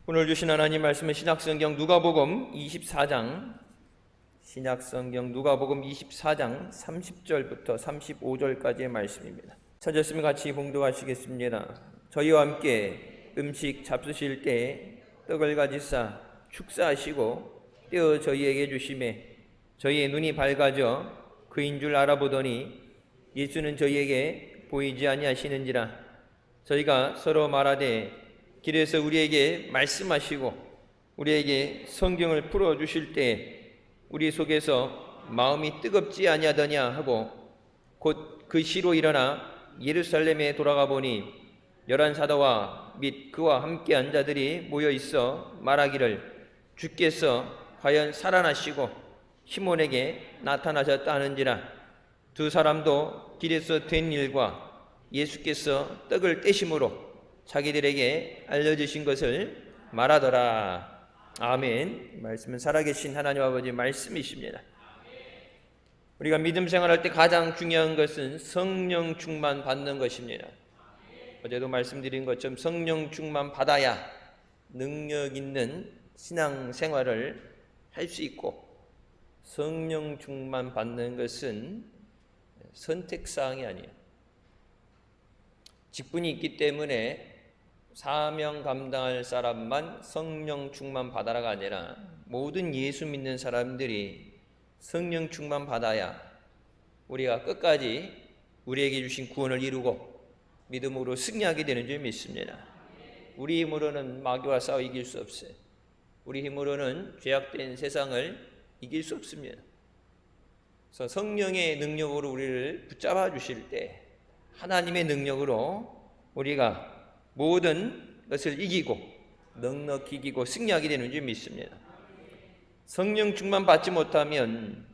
오늘 주신 하나님 말씀은 신약성경 누가복음 24장 30절부터 35절까지의 말씀입니다. 찾았으면 같이 봉독하시겠습니다. 저희와 함께 음식 잡수실 때 떡을 가지사 축사하시고 떼어 저희에게 주시매 저희의 눈이 밝아져 그인 줄 알아보더니 예수는 저희에게 보이지 아니하시는지라. 저희가 서로 말하되 길에서 우리에게 말씀하시고 우리에게 성경을 풀어주실 때 우리 속에서 마음이 뜨겁지 아니하더냐 하고 곧 그 시로 일어나 예루살렘에 돌아가 보니 11 사도와 및 그와 함께한 자들이 모여 있어 말하기를 주께서 과연 살아나시고 시몬에게 나타나셨다 하는지라. 두 사람도 길에서 된 일과 예수께서 떡을 떼심으로 자기들에게 알려주신 것을 말하더라. 아멘. 말씀은 살아계신 하나님 아버지 말씀이십니다. 우리가 믿음 생활할 때 가장 중요한 것은 성령 충만 받는 것입니다. 어제도 말씀드린 것처럼 성령 충만 받아야 능력 있는 신앙 생활을 할 수 있고, 성령 충만 받는 것은 선택사항이 아니에요. 직분이 있기 때문에 사명 감당할 사람만 성령 충만 받아라가 아니라 모든 예수 믿는 사람들이 성령 충만 받아야 우리가 끝까지 우리에게 주신 구원을 이루고 믿음으로 승리하게 되는 줄 믿습니다. 우리 힘으로는 마귀와 싸워 이길 수 없어요. 우리 힘으로는 죄악된 세상을 이길 수 없습니다. 그래서 성령의 능력으로 우리를 붙잡아 주실 때 하나님의 능력으로 우리가 모든 것을 이기고 넉넉히 이기고 승리하게 되는 줄 믿습니다. 성령 충만 받지 못하면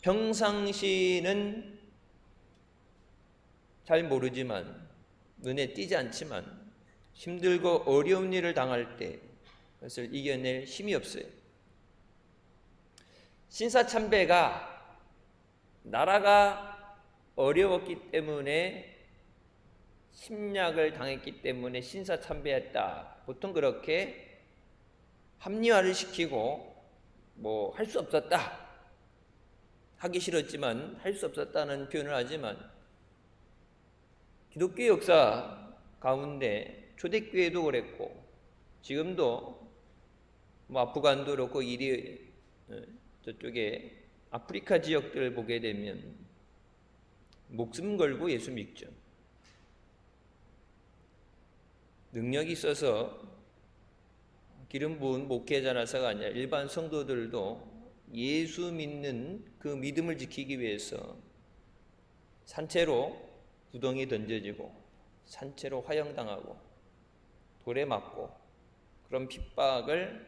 평상시는 잘 모르지만 눈에 띄지 않지만 힘들고 어려운 일을 당할 때 그것을 이겨낼 힘이 없어요. 신사참배가 나라가 어려웠기 때문에 침략을 당했기 때문에 신사참배했다. 보통 그렇게 합리화를 시키고 뭐 할 수 없었다. 하기 싫었지만 할 수 없었다는 표현을 하지만 기독교 역사 가운데 초대교회도 그랬고 지금도 뭐 아프간도 그렇고 저쪽에 아프리카 지역들을 보게 되면 목숨 걸고 예수 믿죠. 능력이 있어서 기름 부은 목회자라서가 아니라 일반 성도들도 예수 믿는 그 믿음을 지키기 위해서 산채로 구덩이 던져지고 산채로 화형당하고 돌에 맞고 그런 핍박을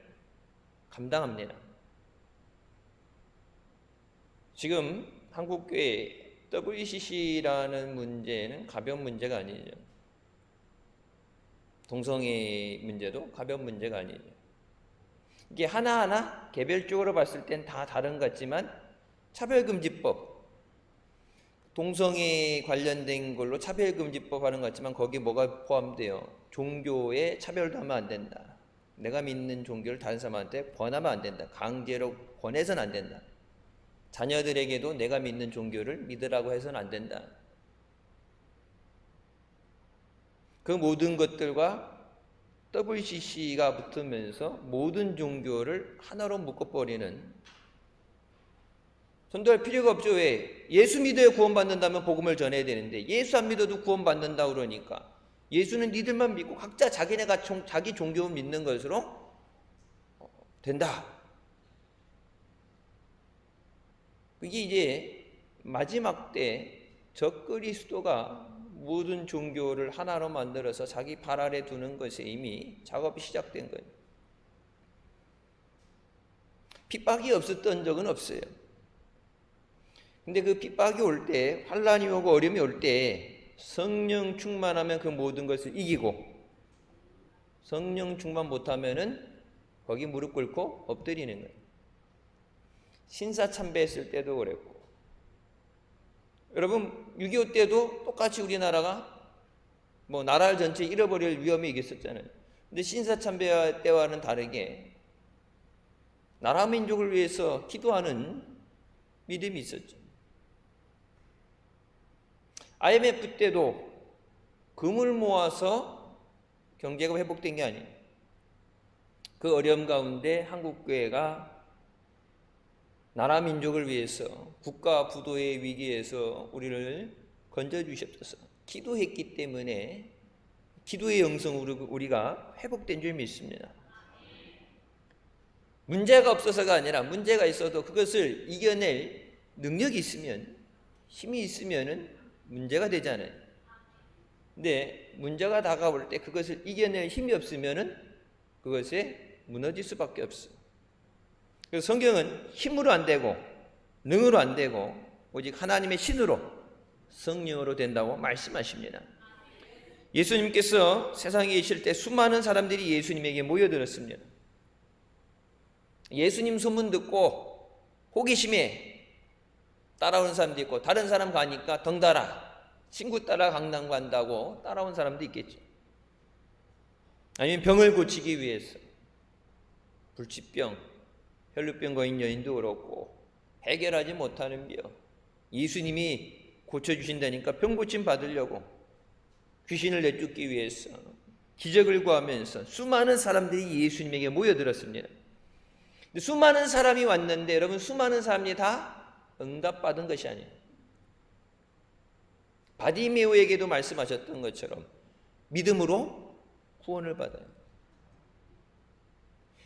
감당합니다. 지금 한국교회 WCC라는 문제는 가벼운 문제가 아니죠. 동성애 문제도 가벼운 문제가 아니죠. 이게 하나하나 개별적으로 봤을 땐 다 다른 것 같지만 차별금지법, 동성애 관련된 걸로 차별금지법 하는 것 같지만 거기에 뭐가 포함돼요? 종교에 차별도 하면 안 된다. 내가 믿는 종교를 다른 사람한테 권하면 안 된다. 강제로 권해서는 안 된다. 자녀들에게도 내가 믿는 종교를 믿으라고 해서는 안 된다. 그 모든 것들과 WCC가 붙으면서 모든 종교를 하나로 묶어버리는, 전도할 필요가 없죠. 왜? 예수 믿어야 구원받는다면 복음을 전해야 되는데 예수 안 믿어도 구원받는다 그러니까 예수는 니들만 믿고 각자 자기네가 자기 종교 믿는 것으로 된다. 그게 이제 마지막 때 적그리스도가 모든 종교를 하나로 만들어서 자기 발 아래 두는 것에 이미 작업이 시작된 거예요. 핍박이 없었던 적은 없어요. 근데 그 핍박이 올 때, 환난이 오고 어려움이 올 때 성령 충만하면 그 모든 것을 이기고, 성령 충만 못하면은 거기 무릎 꿇고 엎드리는 거예요. 신사참배했을 때도 그랬고, 여러분 6.25 때도 똑같이 우리나라가 뭐 나라를 전체 잃어버릴 위험이 있었잖아요. 근데 신사참배 때와는 다르게 나라 민족을 위해서 기도하는 믿음이 있었죠. IMF 때도 금을 모아서 경제가 회복된 게 아니에요. 그 어려움 가운데 한국교회가 나라 민족을 위해서 국가 부도의 위기에서 우리를 건져주셨어서 기도했기 때문에 기도의 영성으로 우리가 회복된 줄 믿습니다. 문제가 없어서가 아니라 문제가 있어도 그것을 이겨낼 능력이 있으면, 힘이 있으면 문제가 되잖아요. 근데 문제가 다가올 때 그것을 이겨낼 힘이 없으면 그것에 무너질 수밖에 없어요. 그래서 성경은 힘으로 안 되고 능으로 안 되고 오직 하나님의 신으로, 성령으로 된다고 말씀하십니다. 예수님께서 세상에 계실 때 수많은 사람들이 예수님에게 모여들었습니다. 예수님 소문 듣고 호기심에 따라오는 사람도 있고, 다른 사람 가니까 덩달아 친구 따라 강남 간다고 따라온 사람도 있겠죠. 아니면 병을 고치기 위해서, 불치병, 혈루병 거인 여인도 그렇고 해결하지 못하는 병, 예수님이 고쳐주신다니까 병 고침 받으려고 귀신을 내쫓기 위해서 기적을 구하면서 수많은 사람들이 예수님에게 모여들었습니다. 수많은 사람이 왔는데 여러분, 수많은 사람이 다 응답받은 것이 아니에요. 바디메오에게도 말씀하셨던 것처럼 믿음으로 구원을 받아요.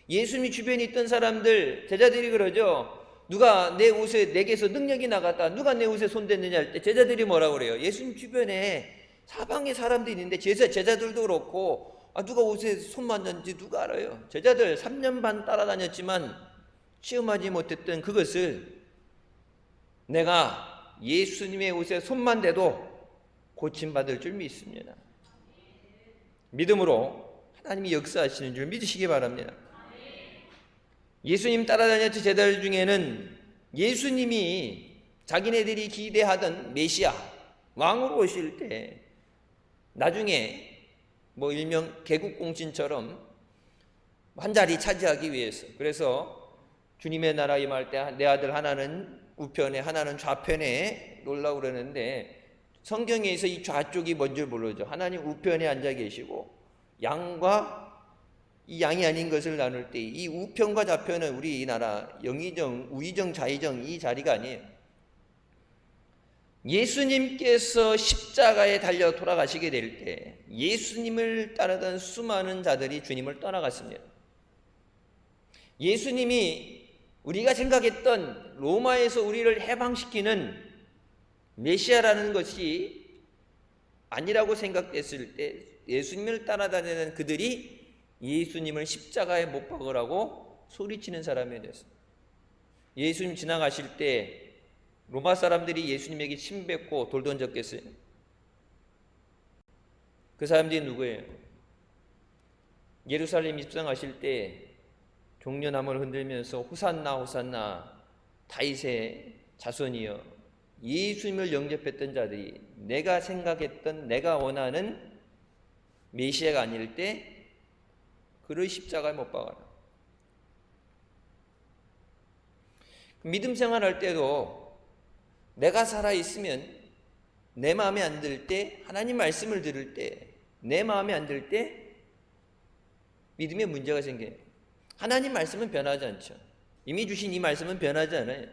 예수님 주변에 있던 사람들, 제자들이 그러죠. 누가 내 옷에, 내게서 능력이 나갔다, 누가 내 옷에 손댔느냐 할 때 제자들이 뭐라고 그래요? 예수님 주변에 사방에 사람들이 있는데 제자들도 그렇고 누가 옷에 손 만졌는지 누가 알아요? 제자들 3년 반 따라다녔지만 체험하지 못했던 그것을 내가 예수님의 옷에 손만 대도 고침받을 줄 믿습니다. 믿음으로 하나님이 역사하시는 줄 믿으시기 바랍니다. 예수님 따라다녔던 제자들 중에는 예수님이 자기네들이 기대하던 메시아, 왕으로 오실 때 나중에 일명 개국공신처럼 한 자리 차지하기 위해서, 그래서 주님의 나라 임할 때 내 아들 하나는 우편에 하나는 좌편에 놓으려고 그러는데, 성경에서 이 좌쪽이 뭔지 모르죠. 하나님 우편에 앉아 계시고 양과 이 양이 아닌 것을 나눌 때 이 우편과 좌편은 우리나라 영의정, 우의정, 좌의정 이 자리가 아니에요. 예수님께서 십자가에 달려 돌아가시게 될 때 예수님을 따르던 수많은 자들이 주님을 떠나갔습니다. 예수님이 우리가 생각했던 로마에서 우리를 해방시키는 메시아라는 것이 아니라고 생각됐을 때 예수님을 따라다니는 그들이 예수님을 십자가에 못 박으라고 소리치는 사람이 됐어요. 예수님 지나가실 때 로마 사람들이 예수님에게 침 뱉고 돌 던졌겠어요? 그 사람들이 누구예요? 예루살렘 입성하실 때 종려나무를 흔들면서 호산나 호산나 다윗의 자손이여, 예수님을 영접했던 자들이 내가 생각했던, 내가 원하는 메시아가 아닐 때 그를 십자가에 못 박아라. 믿음 생활할 때도 내가 살아있으면, 내 마음에 안 들 때, 하나님 말씀을 들을 때 내 마음에 안 들 때 믿음에 문제가 생겨요. 하나님 말씀은 변하지 않죠. 이미 주신 이 말씀은 변하지 않아요.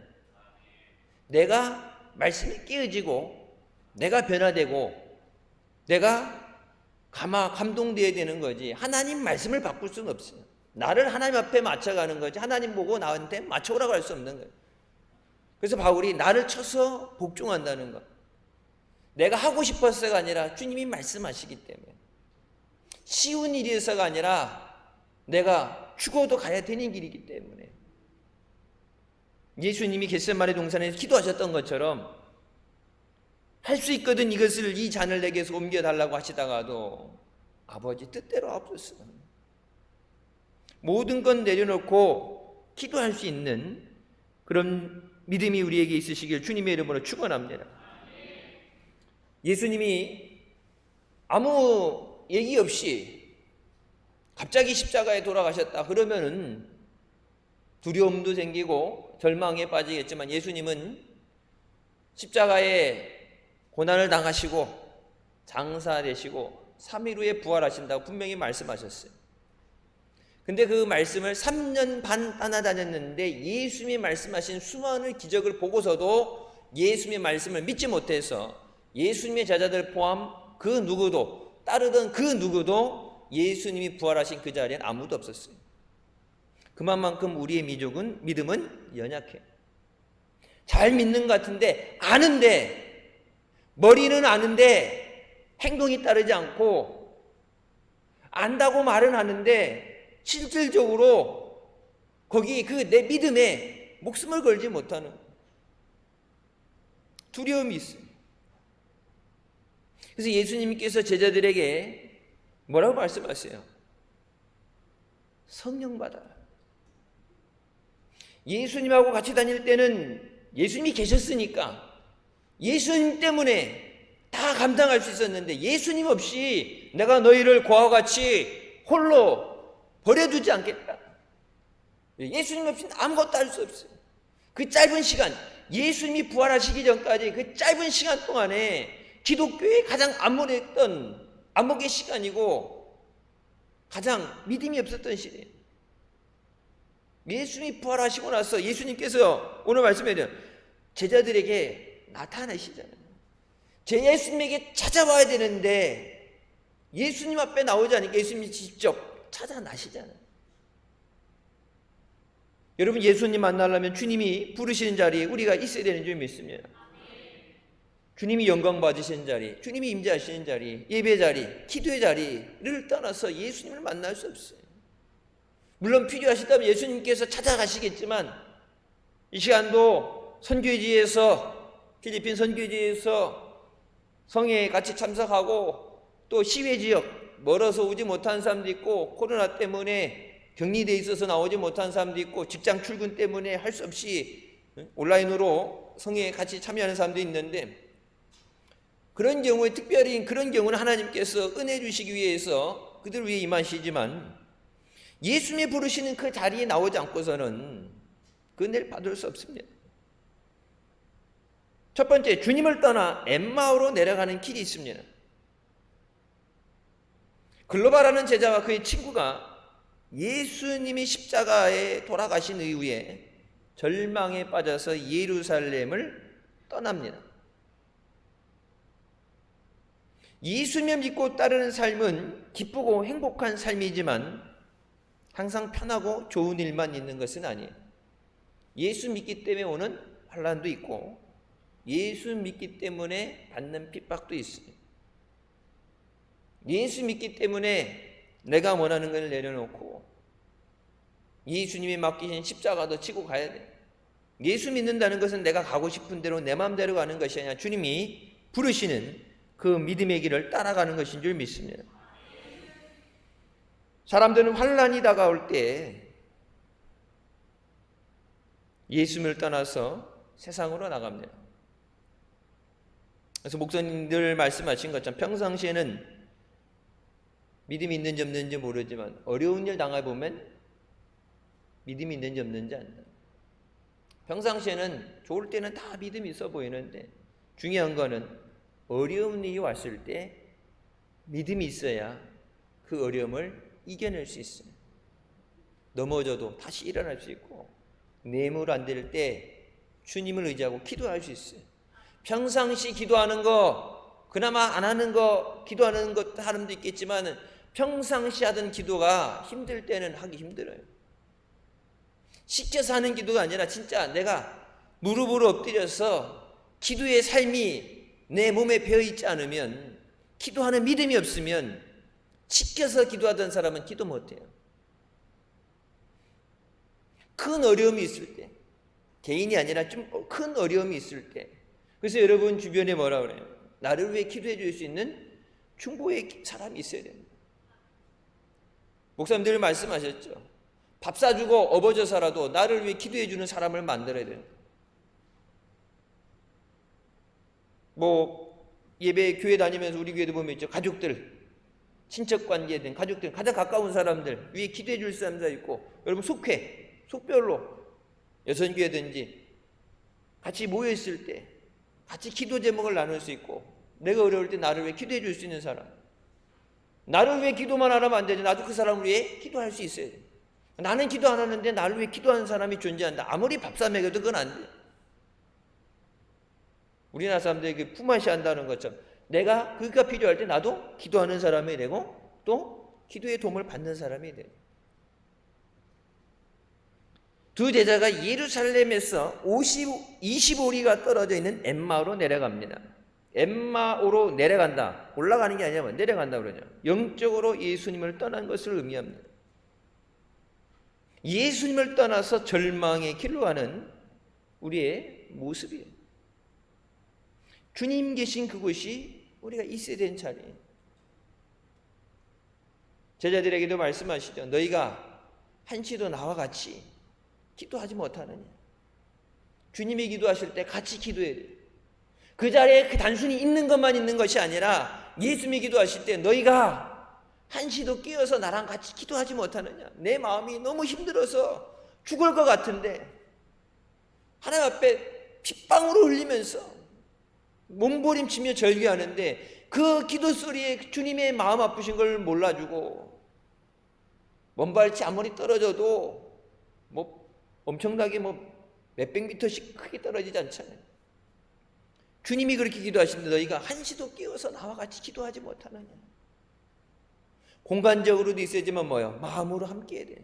내가 말씀이 깨어지고 내가 변화되고 내가 감동되어야 되는 거지, 하나님 말씀을 바꿀 수는 없어요. 나를 하나님 앞에 맞춰가는 거지 하나님 보고 나한테 맞춰오라고 할 수 없는 거예요. 그래서 바울이 나를 쳐서 복종한다는 것, 내가 하고 싶어서가 아니라 주님이 말씀하시기 때문에, 쉬운 일이어서가 아니라 내가 죽어도 가야 되는 길이기 때문에, 예수님이 겟세마네 동산에서 기도하셨던 것처럼 할 수 있거든 이것을, 이 잔을 내게서 옮겨달라고 하시다가도 아버지 뜻대로 없었어. 모든 건 내려놓고 기도할 수 있는 그런 믿음이 우리에게 있으시길 주님의 이름으로 축원합니다. 예수님이 아무 얘기 없이 갑자기 십자가에 돌아가셨다 그러면은 두려움도 생기고 절망에 빠지겠지만, 예수님은 십자가에 고난을 당하시고 장사되시고 3일 후에 부활하신다고 분명히 말씀하셨어요. 근데 그 말씀을 3년 반 따라다녔는데 예수님이 말씀하신 수많은 기적을 보고서도 예수님의 말씀을 믿지 못해서 예수님의 제자들 포함 그 누구도, 따르던 그 누구도 예수님이 부활하신 그 자리엔 아무도 없었어요. 그만큼 우리의 믿음은 연약해요. 잘 믿는 것 같은데, 아는데, 머리는 아는데 행동이 따르지 않고, 안다고 말은 하는데 실질적으로 거기 그 내 믿음에 목숨을 걸지 못하는 두려움이 있어요. 그래서 예수님께서 제자들에게 뭐라고 말씀하세요? 성령 받아라. 예수님하고 같이 다닐 때는 예수님이 계셨으니까 예수님 때문에 다 감당할 수 있었는데, 예수님 없이 내가 너희를 고아와 같이 홀로 버려두지 않겠다. 예수님 없이는 아무것도 할 수 없어요. 그 짧은 시간, 예수님이 부활하시기 전까지 그 짧은 시간 동안에 기독교의 가장 암묵의 시간이고 가장 믿음이 없었던 시대예요. 예수님이 부활하시고 나서 예수님께서 오늘 말씀에 제자들에게 나타나시잖아요. 예수님에게 찾아와야 되는데 예수님 앞에 나오지 않으니까 예수님이 직접 찾아나시잖아요. 여러분, 예수님 만나려면 주님이 부르시는 자리에 우리가 있어야 되는 줄 믿습니다. 주님이 영광 받으시는 자리, 주님이 임재하시는 자리, 예배 자리, 기도의 자리를 떠나서 예수님을 만날 수 없어요. 물론 필요하시다면 예수님께서 찾아가시겠지만, 이 시간도 선교지에서, 필리핀 선교지에서 성회에 같이 참석하고 또 시외 지역 멀어서 오지 못한 사람도 있고, 코로나 때문에 격리되어 있어서 나오지 못한 사람도 있고, 직장 출근 때문에 할 수 없이 온라인으로 성회에 같이 참여하는 사람도 있는데, 그런 경우에, 특별히 그런 경우는 하나님께서 은혜 주시기 위해서 그들 위해 임하시지만, 예수님이 부르시는 그 자리에 나오지 않고서는 그 은혜를 받을 수 없습니다. 첫 번째, 주님을 떠나 엠마오로 내려가는 길이 있습니다. 글로바라는 제자와 그의 친구가 예수님이 십자가에 돌아가신 이후에 절망에 빠져서 예루살렘을 떠납니다. 예수님을 믿고 따르는 삶은 기쁘고 행복한 삶이지만 항상 편하고 좋은 일만 있는 것은 아니에요. 예수 믿기 때문에 오는 환난도 있고 예수 믿기 때문에 받는 핍박도 있어요. 예수 믿기 때문에 내가 원하는 걸 내려놓고 예수님이 맡기신 십자가도 치고 가야 돼요. 예수 믿는다는 것은 내가 가고 싶은 대로 내 마음대로 가는 것이 아니라 주님이 부르시는 그 믿음의 길을 따라가는 것인 줄 믿습니다. 사람들은 환난이 다가올 때 예수님을 떠나서 세상으로 나갑니다. 그래서 목사님들 말씀하신 것처럼 평상시에는 믿음이 있는지 없는지 모르지만 어려운 일 당해보면 믿음이 있는지 없는지 안다. 평상시에는 좋을 때는 다 믿음이 있어 보이는데 중요한 거는 어려운 일이 왔을 때 믿음이 있어야 그 어려움을 이겨낼 수 있어요. 넘어져도 다시 일어날 수 있고 뇌물 안 될 때 주님을 의지하고 기도할 수 있어요. 평상시 기도하는 거, 그나마 안 하는 거, 기도하는 것 사람도 있겠지만 평상시 하던 기도가 힘들 때는 하기 힘들어요. 시켜서 하는 기도가 아니라 진짜 내가 무릎으로 엎드려서 기도의 삶이 내 몸에 배어있지 않으면, 기도하는 믿음이 없으면 시켜서 기도하던 사람은 기도 못해요. 큰 어려움이 있을 때, 개인이 아니라 좀 큰 어려움이 있을 때, 그래서 여러분 주변에 뭐라 그래요? 나를 위해 기도해 줄 수 있는 중보의 사람이 있어야 됩니다. 목사님들 말씀하셨죠. 밥 사주고 업어져서라도 나를 위해 기도해 주는 사람을 만들어야 된다. 예배 교회 다니면서 우리 교회도 보면 있죠. 가족들 친척 관계든 가족들 가장 가까운 사람들 위에 기도해 줄 사람도 있고, 여러분 속별로 여선교회든지 같이 모여 있을 때 같이 기도 제목을 나눌 수 있고, 내가 어려울 때 나를 위해 기도해 줄 수 있는 사람, 나를 위해 기도만 하면 안 되죠. 나도 그 사람을 위해 기도할 수 있어야 돼. 나는 기도 안 하는데 나를 위해 기도하는 사람이 존재한다. 아무리 밥사 먹여도 그건 안 돼. 우리나라 사람들이 품앗이 한다는 것처럼 내가 그가 필요할 때 나도 기도하는 사람이 되고 또 기도의 도움을 받는 사람이 돼. 두 제자가 예루살렘에서 25리가 떨어져 있는 엠마오로 내려갑니다. 엠마오로 내려간다. 올라가는 게 아니라 내려간다 그러냐. 영적으로 예수님을 떠난 것을 의미합니다. 예수님을 떠나서 절망의 길로 가는 우리의 모습이에요. 주님 계신 그곳이 우리가 있어야 되는 자리예요. 제자들에게도 말씀하시죠. 너희가 한시도 나와 같이 기도하지 못하느냐. 주님이 기도하실 때 같이 기도해야 돼요. 그 자리에 단순히 있는 것만 있는 것이 아니라 예수님이 기도하실 때 너희가 한시도 끼어서 나랑 같이 기도하지 못하느냐. 내 마음이 너무 힘들어서 죽을 것 같은데 하나님 앞에 핏방울을 흘리면서 몸부림치며 절규하는데 그 기도 소리에 주님의 마음 아프신 걸 몰라주고, 먼발치 아무리 떨어져도 엄청나게 몇백 미터씩 크게 떨어지지 않잖아요. 주님이 그렇게 기도하시는데 너희가 한시도 끼어서 나와 같이 기도하지 못하느냐. 공간적으로도 있어야지만 마음으로 함께 해야 돼.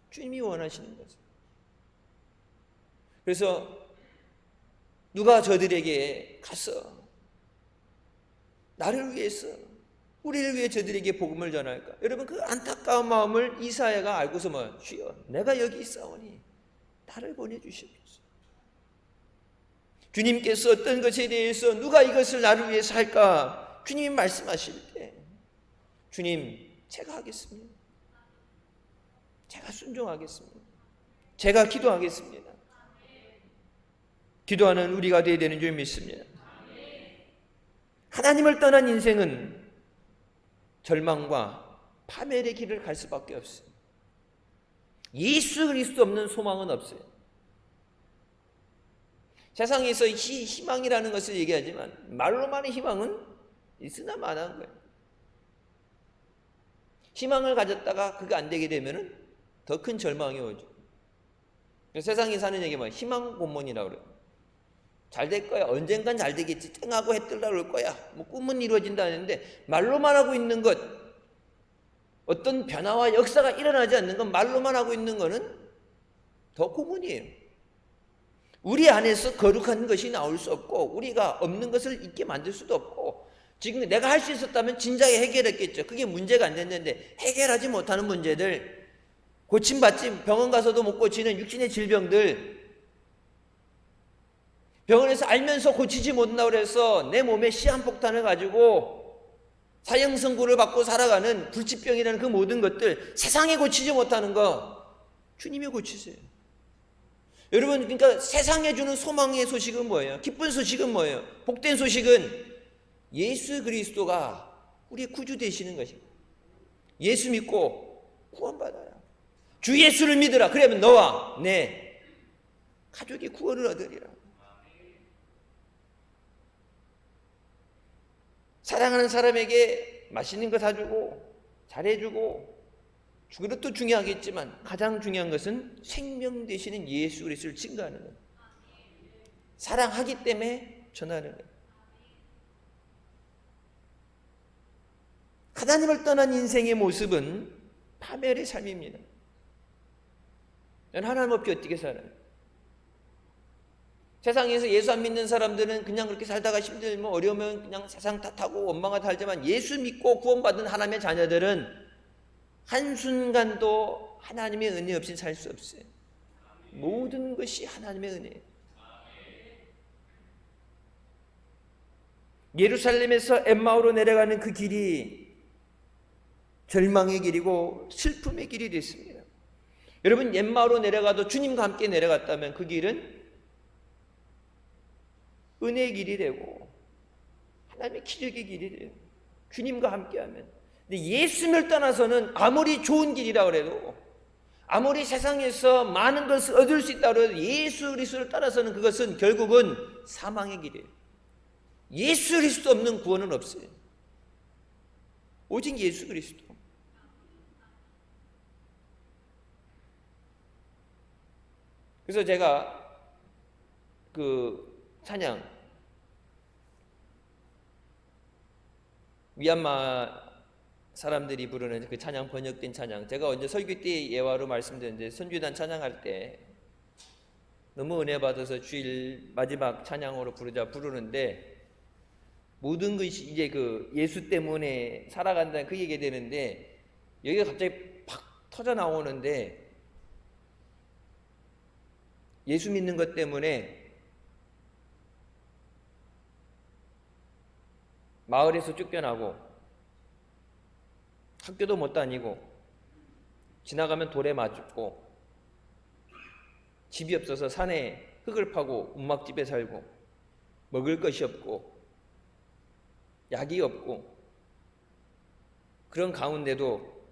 주님이 원하시는 거죠. 그래서 누가 저들에게 가서 나를 위해서, 우리를 위해 저들에게 복음을 전할까? 여러분, 그 안타까운 마음을 이사야가 알고서 주여 내가 여기 있사오니 나를 보내주시옵소서. 주님께서 어떤 것에 대해서 누가 이것을 나를 위해서 할까? 주님이 말씀하실 때 주님, 제가 하겠습니다. 제가 순종하겠습니다. 제가 기도하겠습니다. 기도하는 우리가 되어야 되는 줄 믿습니다. 하나님을 떠난 인생은 절망과 파멸의 길을 갈 수밖에 없어요. 예수 그리스도 없는 소망은 없어요. 세상에서 희망이라는 것을 얘기하지만 말로만의 희망은 있으나 마나한 거예요. 희망을 가졌다가 그게 안 되게 되면 더 큰 절망이 오죠. 세상에 사는 얘기가 희망 고문이라고 그래요. 잘 될 거야. 언젠간 잘 되겠지. 땡하고 해 뜰라 그럴 거야. 꿈은 이루어진다는데 말로만 하고 있는 것, 어떤 변화와 역사가 일어나지 않는 건 말로만 하고 있는 거는 더 고문이에요. 우리 안에서 거룩한 것이 나올 수 없고 우리가 없는 것을 있게 만들 수도 없고, 지금 내가 할 수 있었다면 진작에 해결했겠죠. 그게 문제가 안 됐는데 해결하지 못하는 문제들, 고침받지 병원 가서도 못 고치는 육신의 질병들, 병원에서 알면서 고치지 못한다고 해서 내 몸에 시한폭탄을 가지고 사형선고를 받고 살아가는 불치병이라는 그 모든 것들, 세상에 고치지 못하는 거 주님이 고치세요. 여러분, 그러니까 세상에 주는 소망의 소식은 뭐예요? 기쁜 소식은 뭐예요? 복된 소식은 예수 그리스도가 우리의 구주 되시는 것입니다. 예수 믿고 구원받아요. 주 예수를 믿으라. 그러면 너와 내 가족이 구원을 얻으리라. 사랑하는 사람에게 맛있는 거 사주고 잘해주고, 그것도 중요하겠지만 가장 중요한 것은 생명 되시는 예수 그리스도를 증거하는 거예요. 사랑하기 때문에 전하는 거예요. 하나님을 떠난 인생의 모습은 파멸의 삶입니다. 하나님 없이 어떻게 살아요? 세상에서 예수 안 믿는 사람들은 그냥 그렇게 살다가 힘들면 어려우면 그냥 세상 탓하고 원망하 살지만, 예수 믿고 구원받은 하나님의 자녀들은 한순간도 하나님의 은혜 없이 살 수 없어요. 모든 것이 하나님의 은혜예요. 예루살렘에서 엠마오로 내려가는 그 길이 절망의 길이고 슬픔의 길이 됐습니다. 여러분, 엠마오로 내려가도 주님과 함께 내려갔다면 그 길은 은혜의 길이 되고 하나님의 기적의 길이 돼요. 주님과 함께하면 근데 예수님을 떠나서는 아무리 좋은 길이라 그래도, 아무리 세상에서 많은 것을 얻을 수 있다고 해도 예수 그리스도를 따라서는 그것은 결국은 사망의 길이에요. 예수 그리스도 없는 구원은 없어요. 오직 예수 그리스도. 그래서 제가 그 찬양, 미얀마 사람들이 부르는 그 찬양, 번역된 찬양, 제가 언제 설교 때 예화로 말씀드렸는데, 선교단 찬양할 때 너무 은혜 받아서 주일 마지막 찬양으로 부르는데, 모든 것이 이제 그 예수 때문에 살아간다는 그 얘기가 되는데, 여기가 갑자기 팍 터져 나오는데, 예수 믿는 것 때문에 마을에서 쫓겨나고 학교도 못 다니고 지나가면 돌에 맞고 집이 없어서 산에 흙을 파고 움막집에 살고 먹을 것이 없고 약이 없고, 그런 가운데도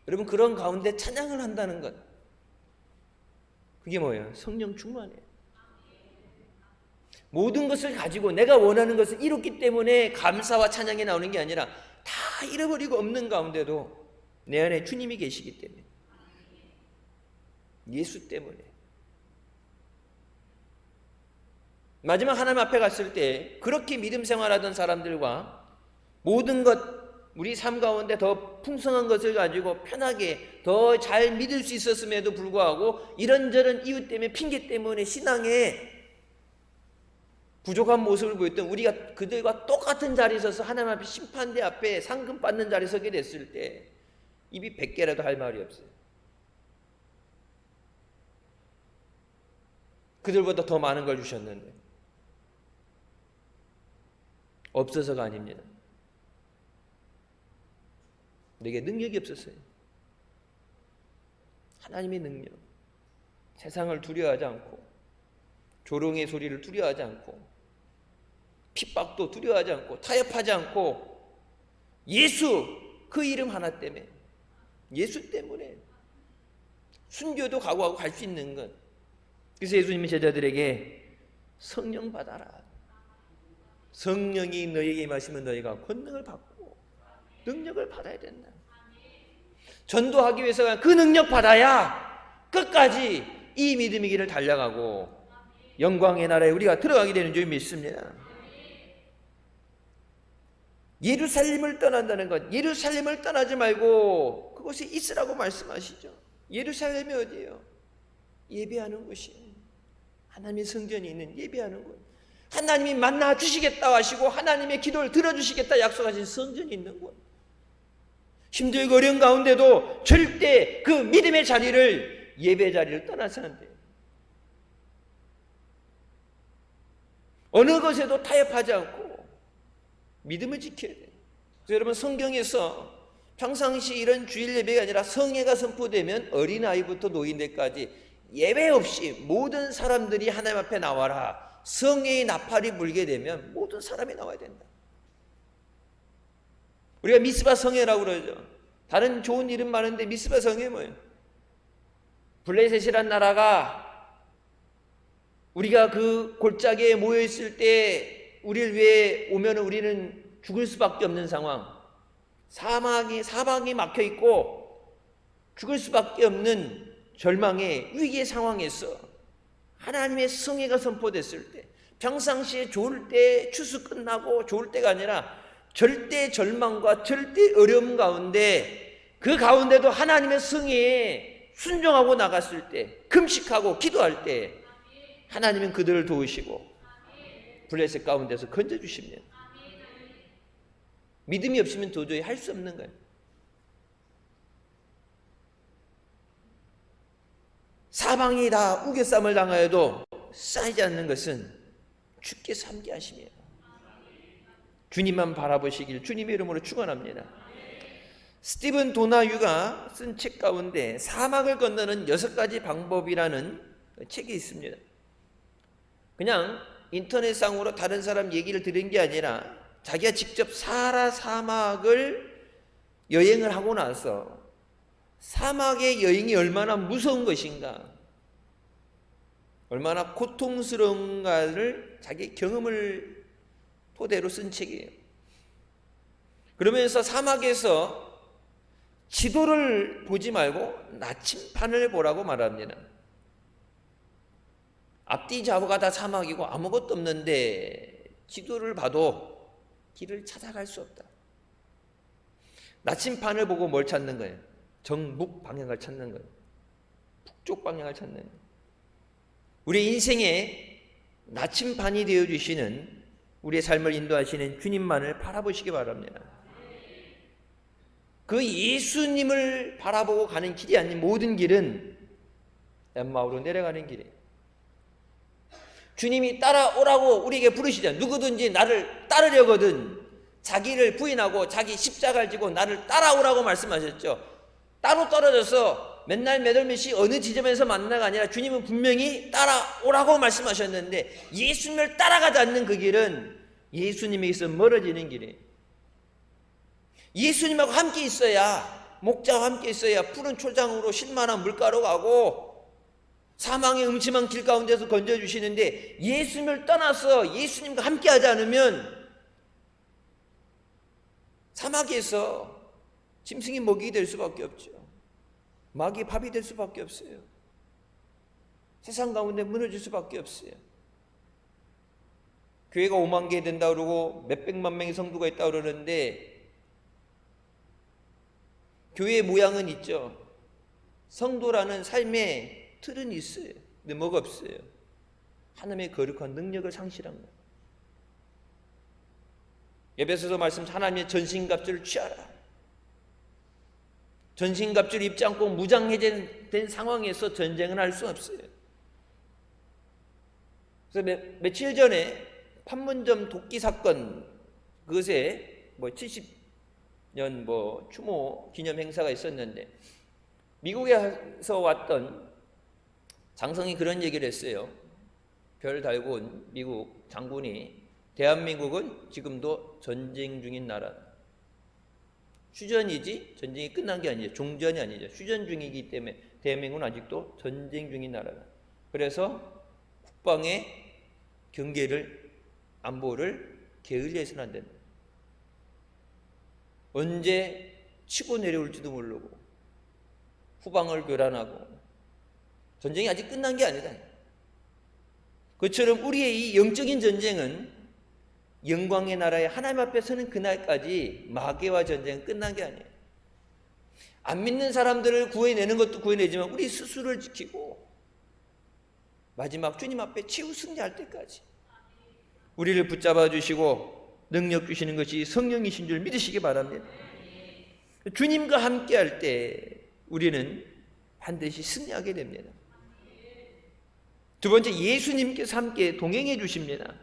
여러분, 그런 가운데 찬양을 한다는 것, 그게 뭐예요? 성령 충만이에요. 모든 것을 가지고 내가 원하는 것을 이뤘기 때문에 감사와 찬양이 나오는 게 아니라, 다 잃어버리고 없는 가운데도 내 안에 주님이 계시기 때문에, 예수 때문에. 마지막 하나님 앞에 갔을 때 그렇게 믿음 생활하던 사람들과 모든 것, 우리 삶 가운데 더 풍성한 것을 가지고 편하게 더 잘 믿을 수 있었음에도 불구하고 이런저런 이유 때문에, 핑계 때문에 신앙에 부족한 모습을 보였던 우리가 그들과 똑같은 자리에 서서 하나님 앞에, 심판대 앞에 상금 받는 자리에 서게 됐을 때 입이 100개라도 할 말이 없어요. 그들보다 더 많은 걸 주셨는데 없어서가 아닙니다. 내게 능력이 없었어요. 하나님의 능력, 세상을 두려워하지 않고, 조롱의 소리를 두려워하지 않고, 핍박도 두려워하지 않고, 타협하지 않고, 예수 그 이름 하나 때문에, 예수 때문에 순교도 각오하고 갈 수 있는 것. 그래서 예수님이 제자들에게 성령 받아라. 성령이 너희에게 임하시면 너희가 권능을 받고 능력을 받아야 된다. 전도하기 위해서 그 능력 받아야 끝까지 이 믿음의 길을 달려가고 영광의 나라에 우리가 들어가게 되는 줄 믿습니다. 예루살렘을 떠난다는 것, 예루살렘을 떠나지 말고 그곳에 있으라고 말씀하시죠. 예루살렘이 어디예요? 예배하는 곳이에요. 하나님의 성전이 있는 예배하는 곳, 하나님이 만나 주시겠다 하시고 하나님의 기도를 들어주시겠다 약속하신 성전이 있는 곳, 힘들고 어려운 가운데도 절대 그 믿음의 자리를, 예배 자리를 떠나서는 안 돼요. 어느 것에도 타협하지 않고 믿음을 지켜야 돼요. 그래서 여러분, 성경에서 평상시 이런 주일 예배가 아니라 성회가 선포되면 어린아이부터 노인들까지 예배 없이 모든 사람들이 하나님 앞에 나와라. 성회의 나팔이 불게 되면 모든 사람이 나와야 된다. 우리가 미스바 성회라고 그러죠. 다른 좋은 이름 많은데 미스바 성회 뭐예요? 블레셋이란 나라가 우리가 그 골짜기에 모여있을 때 우리를 위해 오면 우리는 죽을 수밖에 없는 상황, 사방이 막혀있고 죽을 수밖에 없는 절망의 위기의 상황에서 하나님의 성회가 선포됐을 때, 평상시에 좋을 때 추수 끝나고 좋을 때가 아니라 절대 절망과 절대 어려움 가운데, 그 가운데도 하나님의 성회에 순종하고 나갔을 때, 금식하고 기도할 때 하나님은 그들을 도우시고 블레셋 가운데서 건져주십니다. 믿음이 없으면 도저히 할 수 없는 거예요. 사방이 다 우겨쌈을 당하여도 쌓이지 않는 것은 주께서 함께 하심이에요. 주님만 바라보시길 주님의 이름으로 축원합니다. 스티븐 도나유가 쓴 책 가운데 사막을 건너는 6가지 방법이라는 책이 있습니다. 그냥 인터넷상으로 다른 사람 얘기를 들은 게 아니라 자기가 직접 사하라 사막을 여행을 하고 나서 사막의 여행이 얼마나 무서운 것인가, 얼마나 고통스러운가를 자기 경험을 토대로 쓴 책이에요. 그러면서 사막에서 지도를 보지 말고 나침판을 보라고 말합니다. 앞뒤 좌우가 다 사막이고 아무것도 없는데 지도를 봐도 길을 찾아갈 수 없다. 나침판을 보고 뭘 찾는 거예요? 정북 방향을 찾는 거예요. 북쪽 방향을 찾는 거예요. 우리 인생에 나침판이 되어주시는, 우리의 삶을 인도하시는 주님만을 바라보시기 바랍니다. 그 예수님을 바라보고 가는 길이 아닌 모든 길은 엠마오로 내려가는 길이에요. 주님이 따라오라고 우리에게 부르시잖아요. 누구든지 나를 따르려거든 자기를 부인하고 자기 십자가를 지고 나를 따라오라고 말씀하셨죠. 따로 떨어져서 맨날 몇 얼마씩 어느 지점에서 만나가 아니라 주님은 분명히 따라오라고 말씀하셨는데, 예수님을 따라가지 않는 그 길은 예수님에게서 멀어지는 길이에요. 예수님하고 함께 있어야, 목자와 함께 있어야 푸른 초장으로 실만한 물가로 가고 사망의 음침한 길 가운데서 건져주시는데, 예수님을 떠나서 예수님과 함께 하지 않으면 사막에서 짐승이 먹이 될 수밖에 없죠. 마귀 밥이 될 수밖에 없어요. 세상 가운데 무너질 수밖에 없어요. 교회가 5만 개 된다 그러고 몇백만 명의 성도가 있다 그러는데, 교회의 모양은 있죠. 성도라는 삶의 틀은 있어요. 근데 뭐가 없어요? 하나님의 거룩한 능력을 상실한 거예요. 에베소서 말씀, 하나님의 전신갑주를 취하라. 전신갑주를 입지 않고 무장해제된 상황에서 전쟁을 할 수 없어요. 그래서 며칠 전에 판문점 도끼 사건, 그것에 70년 추모 기념 행사가 있었는데, 미국에서 왔던 장성이 그런 얘기를 했어요. 별 달고 온 미국 장군이 대한민국은 지금도 전쟁 중인 나라다. 휴전이지 전쟁이 끝난 게 아니죠. 종전이 아니죠. 휴전 중이기 때문에 대한민국은 아직도 전쟁 중인 나라다. 그래서 국방의 경계를, 안보를 게을리해서는 안 된다. 언제 치고 내려올지도 모르고 후방을 교란하고 전쟁이 아직 끝난 게 아니다. 그처럼 우리의 이 영적인 전쟁은 영광의 나라에 하나님 앞에 서는 그날까지 마귀와 전쟁은 끝난 게 아니에요. 안 믿는 사람들을 구해내는 것도 구해내지만 우리 스스로를 지키고 마지막 주님 앞에 최후 승리할 때까지 우리를 붙잡아 주시고 능력 주시는 것이 성령이신 줄 믿으시기 바랍니다. 주님과 함께 할 때 우리는 반드시 승리하게 됩니다. 두 번째, 예수님께서 함께 동행해 주십니다.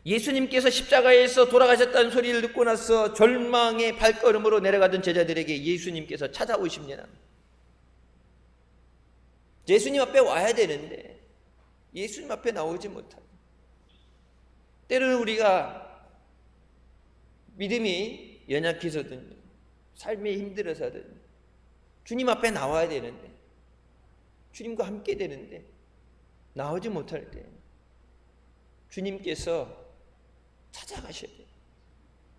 예수님께서 십자가에서 돌아가셨다는 소리를 듣고 나서 절망의 발걸음으로 내려가던 제자들에게 예수님께서 찾아오십니다. 예수님 앞에 와야 되는데 예수님 앞에 나오지 못하고, 때로는 우리가 믿음이 연약해서든 삶이 힘들어서든 주님 앞에 나와야 되는데, 주님과 함께 되는데 나오지 못할 때 주님께서 찾아가셔야 돼요.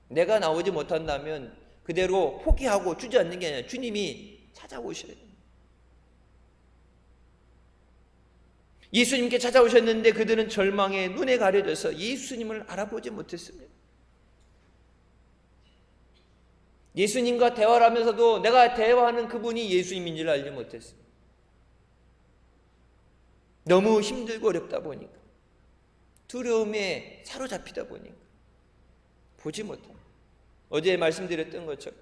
내가 나오지 못한다면 그대로 포기하고 주저앉는 게 아니라 주님이 찾아오셔야 돼요. 예수님께 찾아오셨는데 그들은 절망에 눈에 가려져서 예수님을 알아보지 못했습니다. 예수님과 대화를 하면서도 내가 대화하는 그분이 예수님인 줄 알지 못했습니다. 너무 힘들고 어렵다 보니까, 두려움에 사로잡히다 보니까 보지 못합니다. 어제 말씀드렸던 것처럼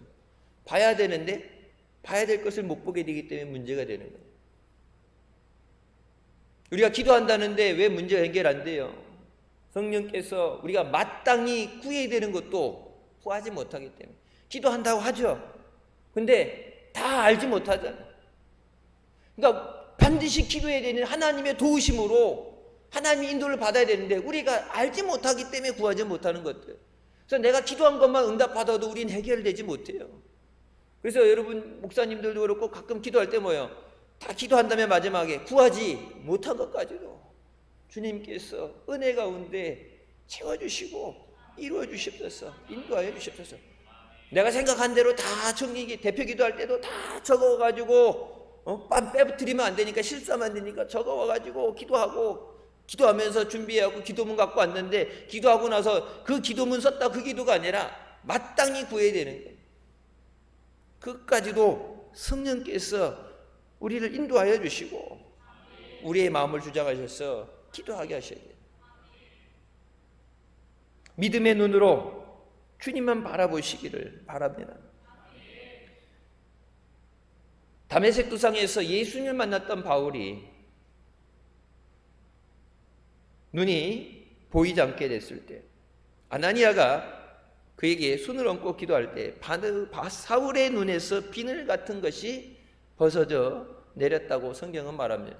봐야 되는데 봐야 될 것을 못 보게 되기 때문에 문제가 되는 거예요. 우리가 기도한다는데 왜 문제가 해결 안 돼요? 성령께서 우리가 마땅히 구해야 되는 것도 구하지 못하기 때문에. 기도한다고 하죠. 근데 다 알지 못하잖아요. 그러니까 반드시 기도해야 되는 하나님의 도우심으로 하나님의 인도를 받아야 되는데 우리가 알지 못하기 때문에 구하지 못하는 것들. 그래서 내가 기도한 것만 응답받아도 우린 해결되지 못해요. 그래서 여러분 목사님들도 그렇고 가끔 기도할 때 뭐예요? 다 기도한 다음에 마지막에 구하지 못한 것까지도 주님께서 은혜 가운데 채워주시고 이루어 주십소서, 인도하여 주십소서. 내가 생각한 대로 다 대표 기도할 때도 다 적어가지고 빰 빼부트리면 안 되니까, 실수하면 안 되니까 적어와가지고 기도하면서 준비하고 기도문 갖고 왔는데, 기도하고 나서 그 기도문 썼다 그 기도가 아니라 마땅히 구해야 되는 거예요. 그까지도 성령께서 우리를 인도하여 주시고 우리의 마음을 주장하셔서 기도하게 하셔야 돼요. 믿음의 눈으로 주님만 바라보시기를 바랍니다. 다메섹 도상에서 예수님을 만났던 바울이 눈이 보이지 않게 됐을 때 아나니아가 그에게 손을 얹고 기도할 때 사울의 눈에서 비늘 같은 것이 벗어져 내렸다고 성경은 말합니다.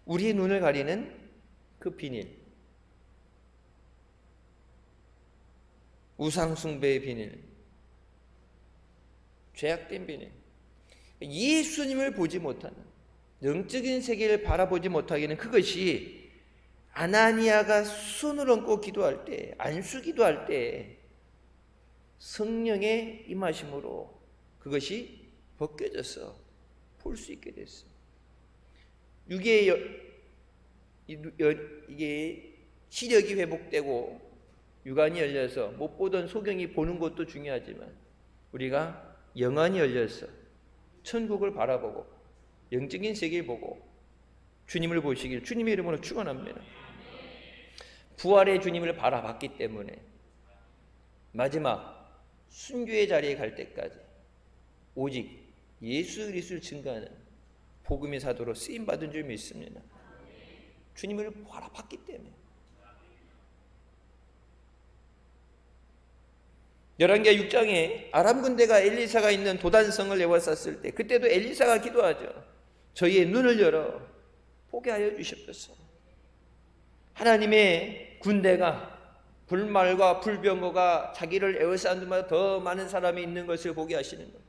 우리의 눈을 가리는 그 비닐, 우상숭배의 비닐, 죄악된 비닐, 예수님을 보지 못하는, 영적인 세계를 바라보지 못하기는 그것이 아나니아가 손을 얹고 기도할 때, 안수 기도할 때 성령의 임하심으로 그것이 벗겨져서 볼 수 있게 됐어요. 이게 시력이 회복되고 육안이 열려서 못 보던 소경이 보는 것도 중요하지만 우리가 영안이 열려서 천국을 바라보고 영적인 세계를 보고 주님을 보시길 주님의 이름으로 축원합니다. 부활의 주님을 바라봤기 때문에 마지막 순교의 자리에 갈 때까지 오직 예수 그리스도를 증거하는 복음의 사도로 쓰임받은 줄 믿습니다. 주님을 바라봤기 때문에. 열왕기하 6장에 아람 군대가 엘리사가 있는 도단성을 에워쌌을 때 그때도 엘리사가 기도하죠. 저희의 눈을 열어 보게 하여 주십소서. 하나님의 군대가 불말과 불병거가 자기를 에워싸는 데마다 더 많은 사람이 있는 것을 보게 하시는 거예요.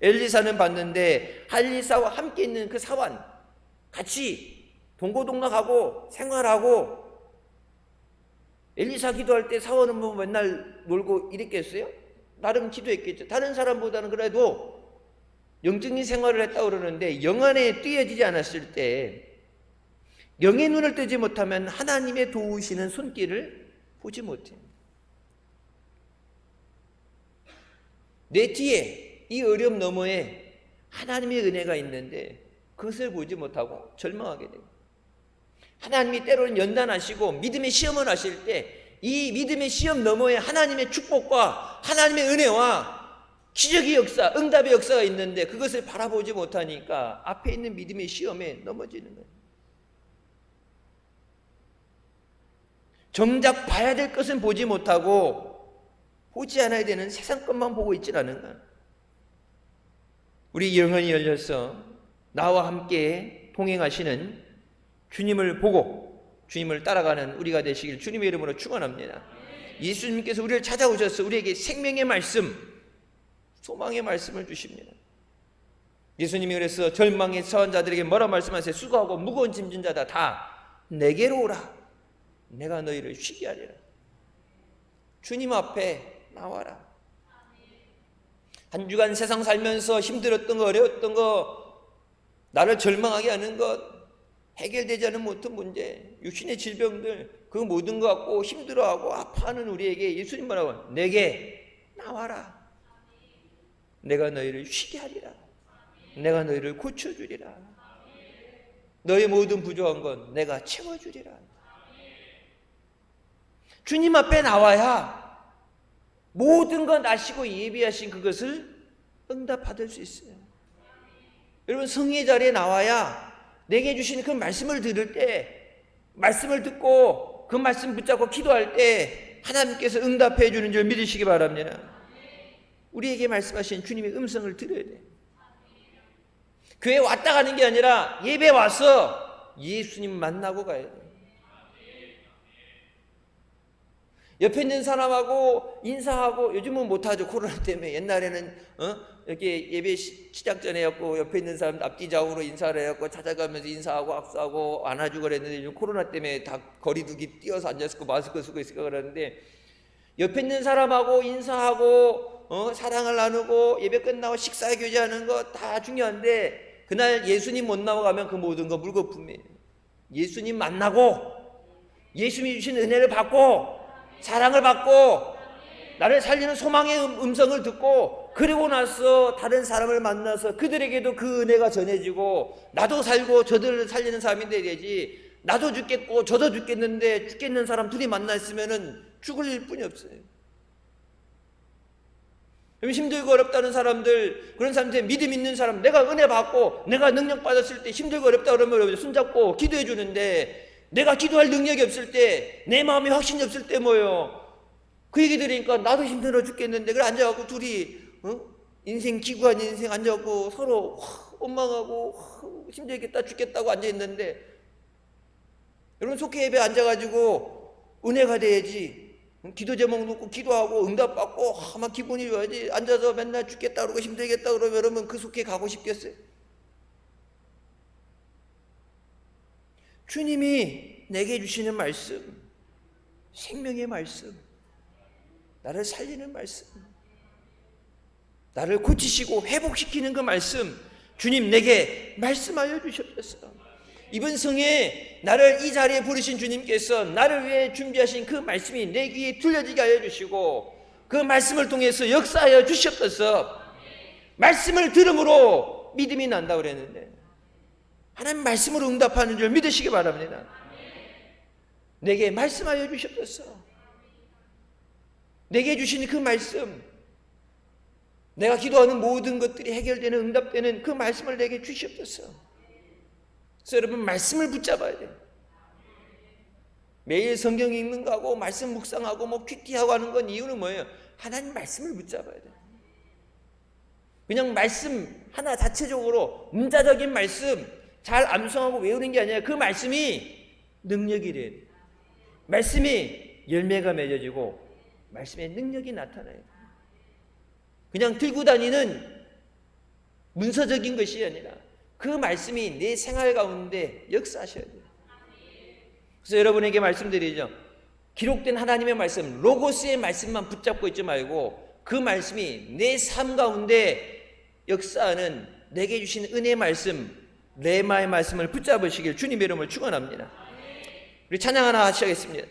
엘리사는 봤는데 엘리사와 함께 있는 그 사환 같이 동고동락하고 생활하고, 엘리사 기도할 때 사원은 뭐 맨날 놀고 이랬겠어요? 나름 기도했겠죠. 다른 사람보다는 그래도 영적인 생활을 했다고 그러는데 영안에 띄어지지 않았을 때, 영의 눈을 뜨지 못하면 하나님의 도우시는 손길을 보지 못해요. 내 뒤에 이 어려움 너머에 하나님의 은혜가 있는데 그것을 보지 못하고 절망하게 돼요. 하나님이 때로는 연단하시고 믿음의 시험을 하실 때 이 믿음의 시험 너머에 하나님의 축복과 하나님의 은혜와 기적의 역사, 응답의 역사가 있는데 그것을 바라보지 못하니까 앞에 있는 믿음의 시험에 넘어지는 거예요. 정작 봐야 될 것은 보지 못하고 보지 않아야 되는 세상 것만 보고 있질 않은 거예요. 우리 영혼이 열려서 나와 함께 동행하시는 주님을 보고 주님을 따라가는 우리가 되시길 주님의 이름으로 축원합니다. 예수님께서 우리를 찾아오셔서 우리에게 생명의 말씀, 소망의 말씀을 주십니다. 예수님이 그래서 절망에 처한 자들에게 뭐라 말씀하세요? 수고하고 무거운 짐진 자다 다 내게로 오라. 내가 너희를 쉬게 하리라. 주님 앞에 나와라. 한 주간 세상 살면서 힘들었던 거, 어려웠던 거, 나를 절망하게 하는 것, 해결되지 않은 모든 문제, 육신의 질병들, 그 모든 거 갖고 힘들어하고 아파하는 우리에게 예수님 뭐라고? 내게 나와라. 내가 너희를 쉬게 하리라. 내가 너희를 고쳐주리라. 너희 모든 부족한 건 내가 채워주리라. 주님 앞에 나와야 모든 것 아시고 예비하신 그것을 응답받을 수 있어요. 여러분, 성의 자리에 나와야 내게 주신 그 말씀을 들을 때, 말씀을 듣고 그 말씀 붙잡고 기도할 때 하나님께서 응답해 주는 줄 믿으시기 바랍니다. 우리에게 말씀하신 주님의 음성을 들어야 돼. 교회 왔다 가는 게 아니라 예배 와서 예수님 만나고 가야 돼. 옆에 있는 사람하고 인사하고, 요즘은 못하죠. 코로나 때문에. 옛날에는 이렇게 예배 시작 전에였고 옆에 있는 사람 앞뒤좌우로 인사를 해갖고 찾아가면서 인사하고 악수하고 안아주고 그랬는데, 요즘 코로나 때문에 다 거리두기 뛰어서 앉아있고 마스크 쓰고 있을까 그러는데, 옆에 있는 사람하고 인사하고 사랑을 나누고 예배 끝나고 식사 교제하는 거 다 중요한데, 그날 예수님 못 나가면 그 모든 거 물거품이에요. 예수님 만나고 예수님이 주신 은혜를 받고 사랑을 받고 나를 살리는 소망의 음성을 듣고, 그리고 나서 다른 사람을 만나서 그들에게도 그 은혜가 전해지고, 나도 살고 저들을 살리는 사람이 되야지. 나도 죽겠고 저도 죽겠는데 죽겠는 사람 둘이 만나 있으면은 죽을 일 뿐이 없어요. 힘들고 어렵다는 사람들, 그런 사람들, 믿음 있는 사람, 내가 은혜 받고 내가 능력 받았을 때 힘들고 어렵다 그러면 손잡고 기도해 주는데, 내가 기도할 능력이 없을 때, 내 마음에 확신이 없을 때 뭐예요? 그 얘기 들으니까 나도 힘들어 죽겠는데, 그래 앉아갖고 둘이 인생 기구한 인생 앉아갖고 서로 원망하고 힘들겠다 죽겠다고 앉아있는데, 여러분 속회 예배 앉아가지고 은혜가 돼야지. 기도 제목 놓고 기도하고 응답받고 막 기분이 좋아야지. 앉아서 맨날 죽겠다 그러고 힘들겠다 그러면 여러분 그 속회 가고 싶겠어요? 주님이 내게 주시는 말씀, 생명의 말씀, 나를 살리는 말씀, 나를 고치시고 회복시키는 그 말씀, 주님 내게 말씀하여 주셨어요. 이번 성에 나를 이 자리에 부르신 주님께서 나를 위해 준비하신 그 말씀이 내 귀에 들려지게 하여 주시고, 그 말씀을 통해서 역사하여 주셨어서 말씀을 들음으로 믿음이 난다고 그랬는데, 하나님 말씀으로 응답하는 줄 믿으시기 바랍니다. 내게 말씀하여 주셨어서 내게 주신 그 말씀, 내가 기도하는 모든 것들이 해결되는, 응답되는 그 말씀을 내게 주셨어서. 그래서 여러분 말씀을 붙잡아야 돼요. 매일 성경 읽는 거 하고 말씀 묵상하고 뭐 큐티하고 하는 건 이유는 뭐예요? 하나님 말씀을 붙잡아야 돼요. 그냥 말씀 하나 자체적으로 문자적인 말씀 잘 암송하고 외우는 게 아니라 그 말씀이 능력이 돼야 돼요. 말씀이 열매가 맺어지고 말씀의 능력이 나타나요. 그냥 들고 다니는 문서적인 것이 아니라 그 말씀이 내 생활 가운데 역사하셔야 돼요. 그래서 여러분에게 말씀드리죠. 기록된 하나님의 말씀, 로고스의 말씀만 붙잡고 있지 말고 그 말씀이 내 삶 가운데 역사하는 내게 주신 은혜의 말씀, 레마의 말씀을 붙잡으시길 주님의 이름을 축원합니다. 우리 찬양 하나 하시겠습니다.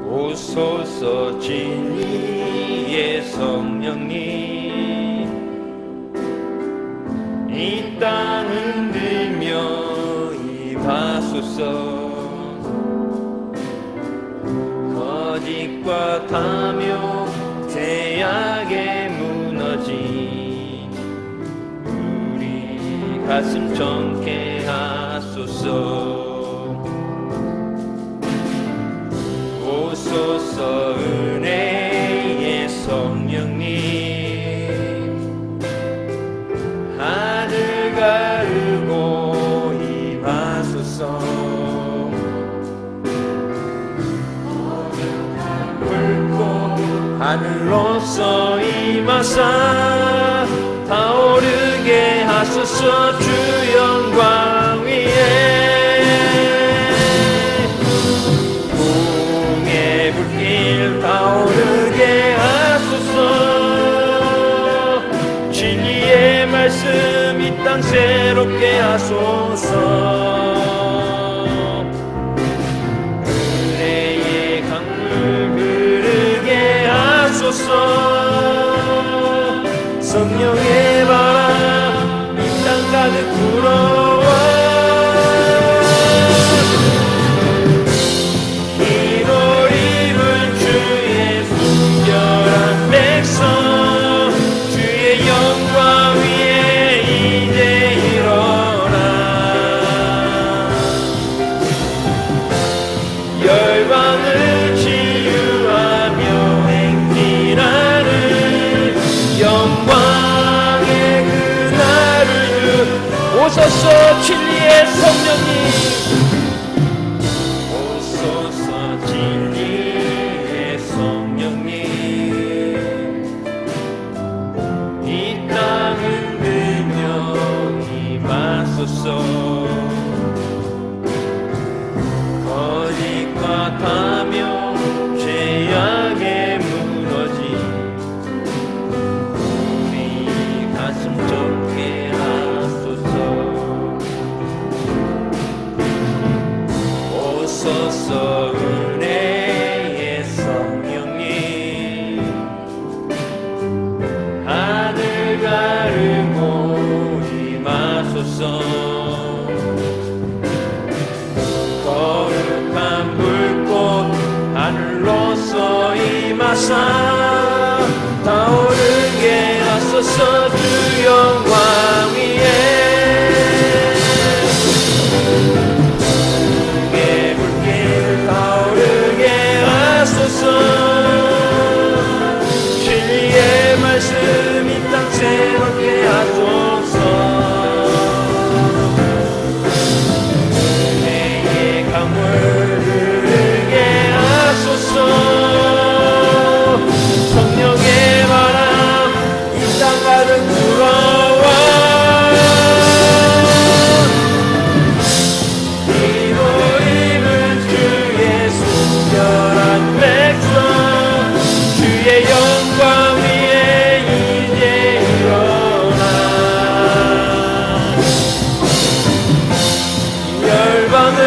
오소서 진리의 성령님, 이 땅 흔들며 임하소서. 거짓과 탐욕 죄악에 무너진 우리 가슴 정케 하소서. 오소서 은혜의 성령님, 하늘 가르고 임하소서. 붉고 하늘로서 임하사 타오르게 하소서. 주 영광 위에 불길 타오르게 하소서. 진리의 말씀 이 땅 새롭게 하소서. 은혜의 강물 흐르게 하소서. 성령의 바람 이 땅 가득 불어와 주의 영광 위에 이제 일어나 열방을 치유 오소서 진리의 성령님, 오소서 진리의 성령님, 이 땅을 들며 임하소서. 거짓과 탐욕 죄악에 무너진 우리 가슴 좁게 하소서. 오소서 은혜의 성령님, 하늘 가르고 임하소서. 거룩한 불꽃 하늘로서 임하사 타오르게 하소서. 주 영광 위에 붉게 불길 타오르게 하소서. 진리의 말씀 이 땅 새롭게 하소서. 성령의 바람 이 땅 가득 불어와. 이로 입은 주의 순결한 백성, 주의 영광 위에 이제 일어나. 열방을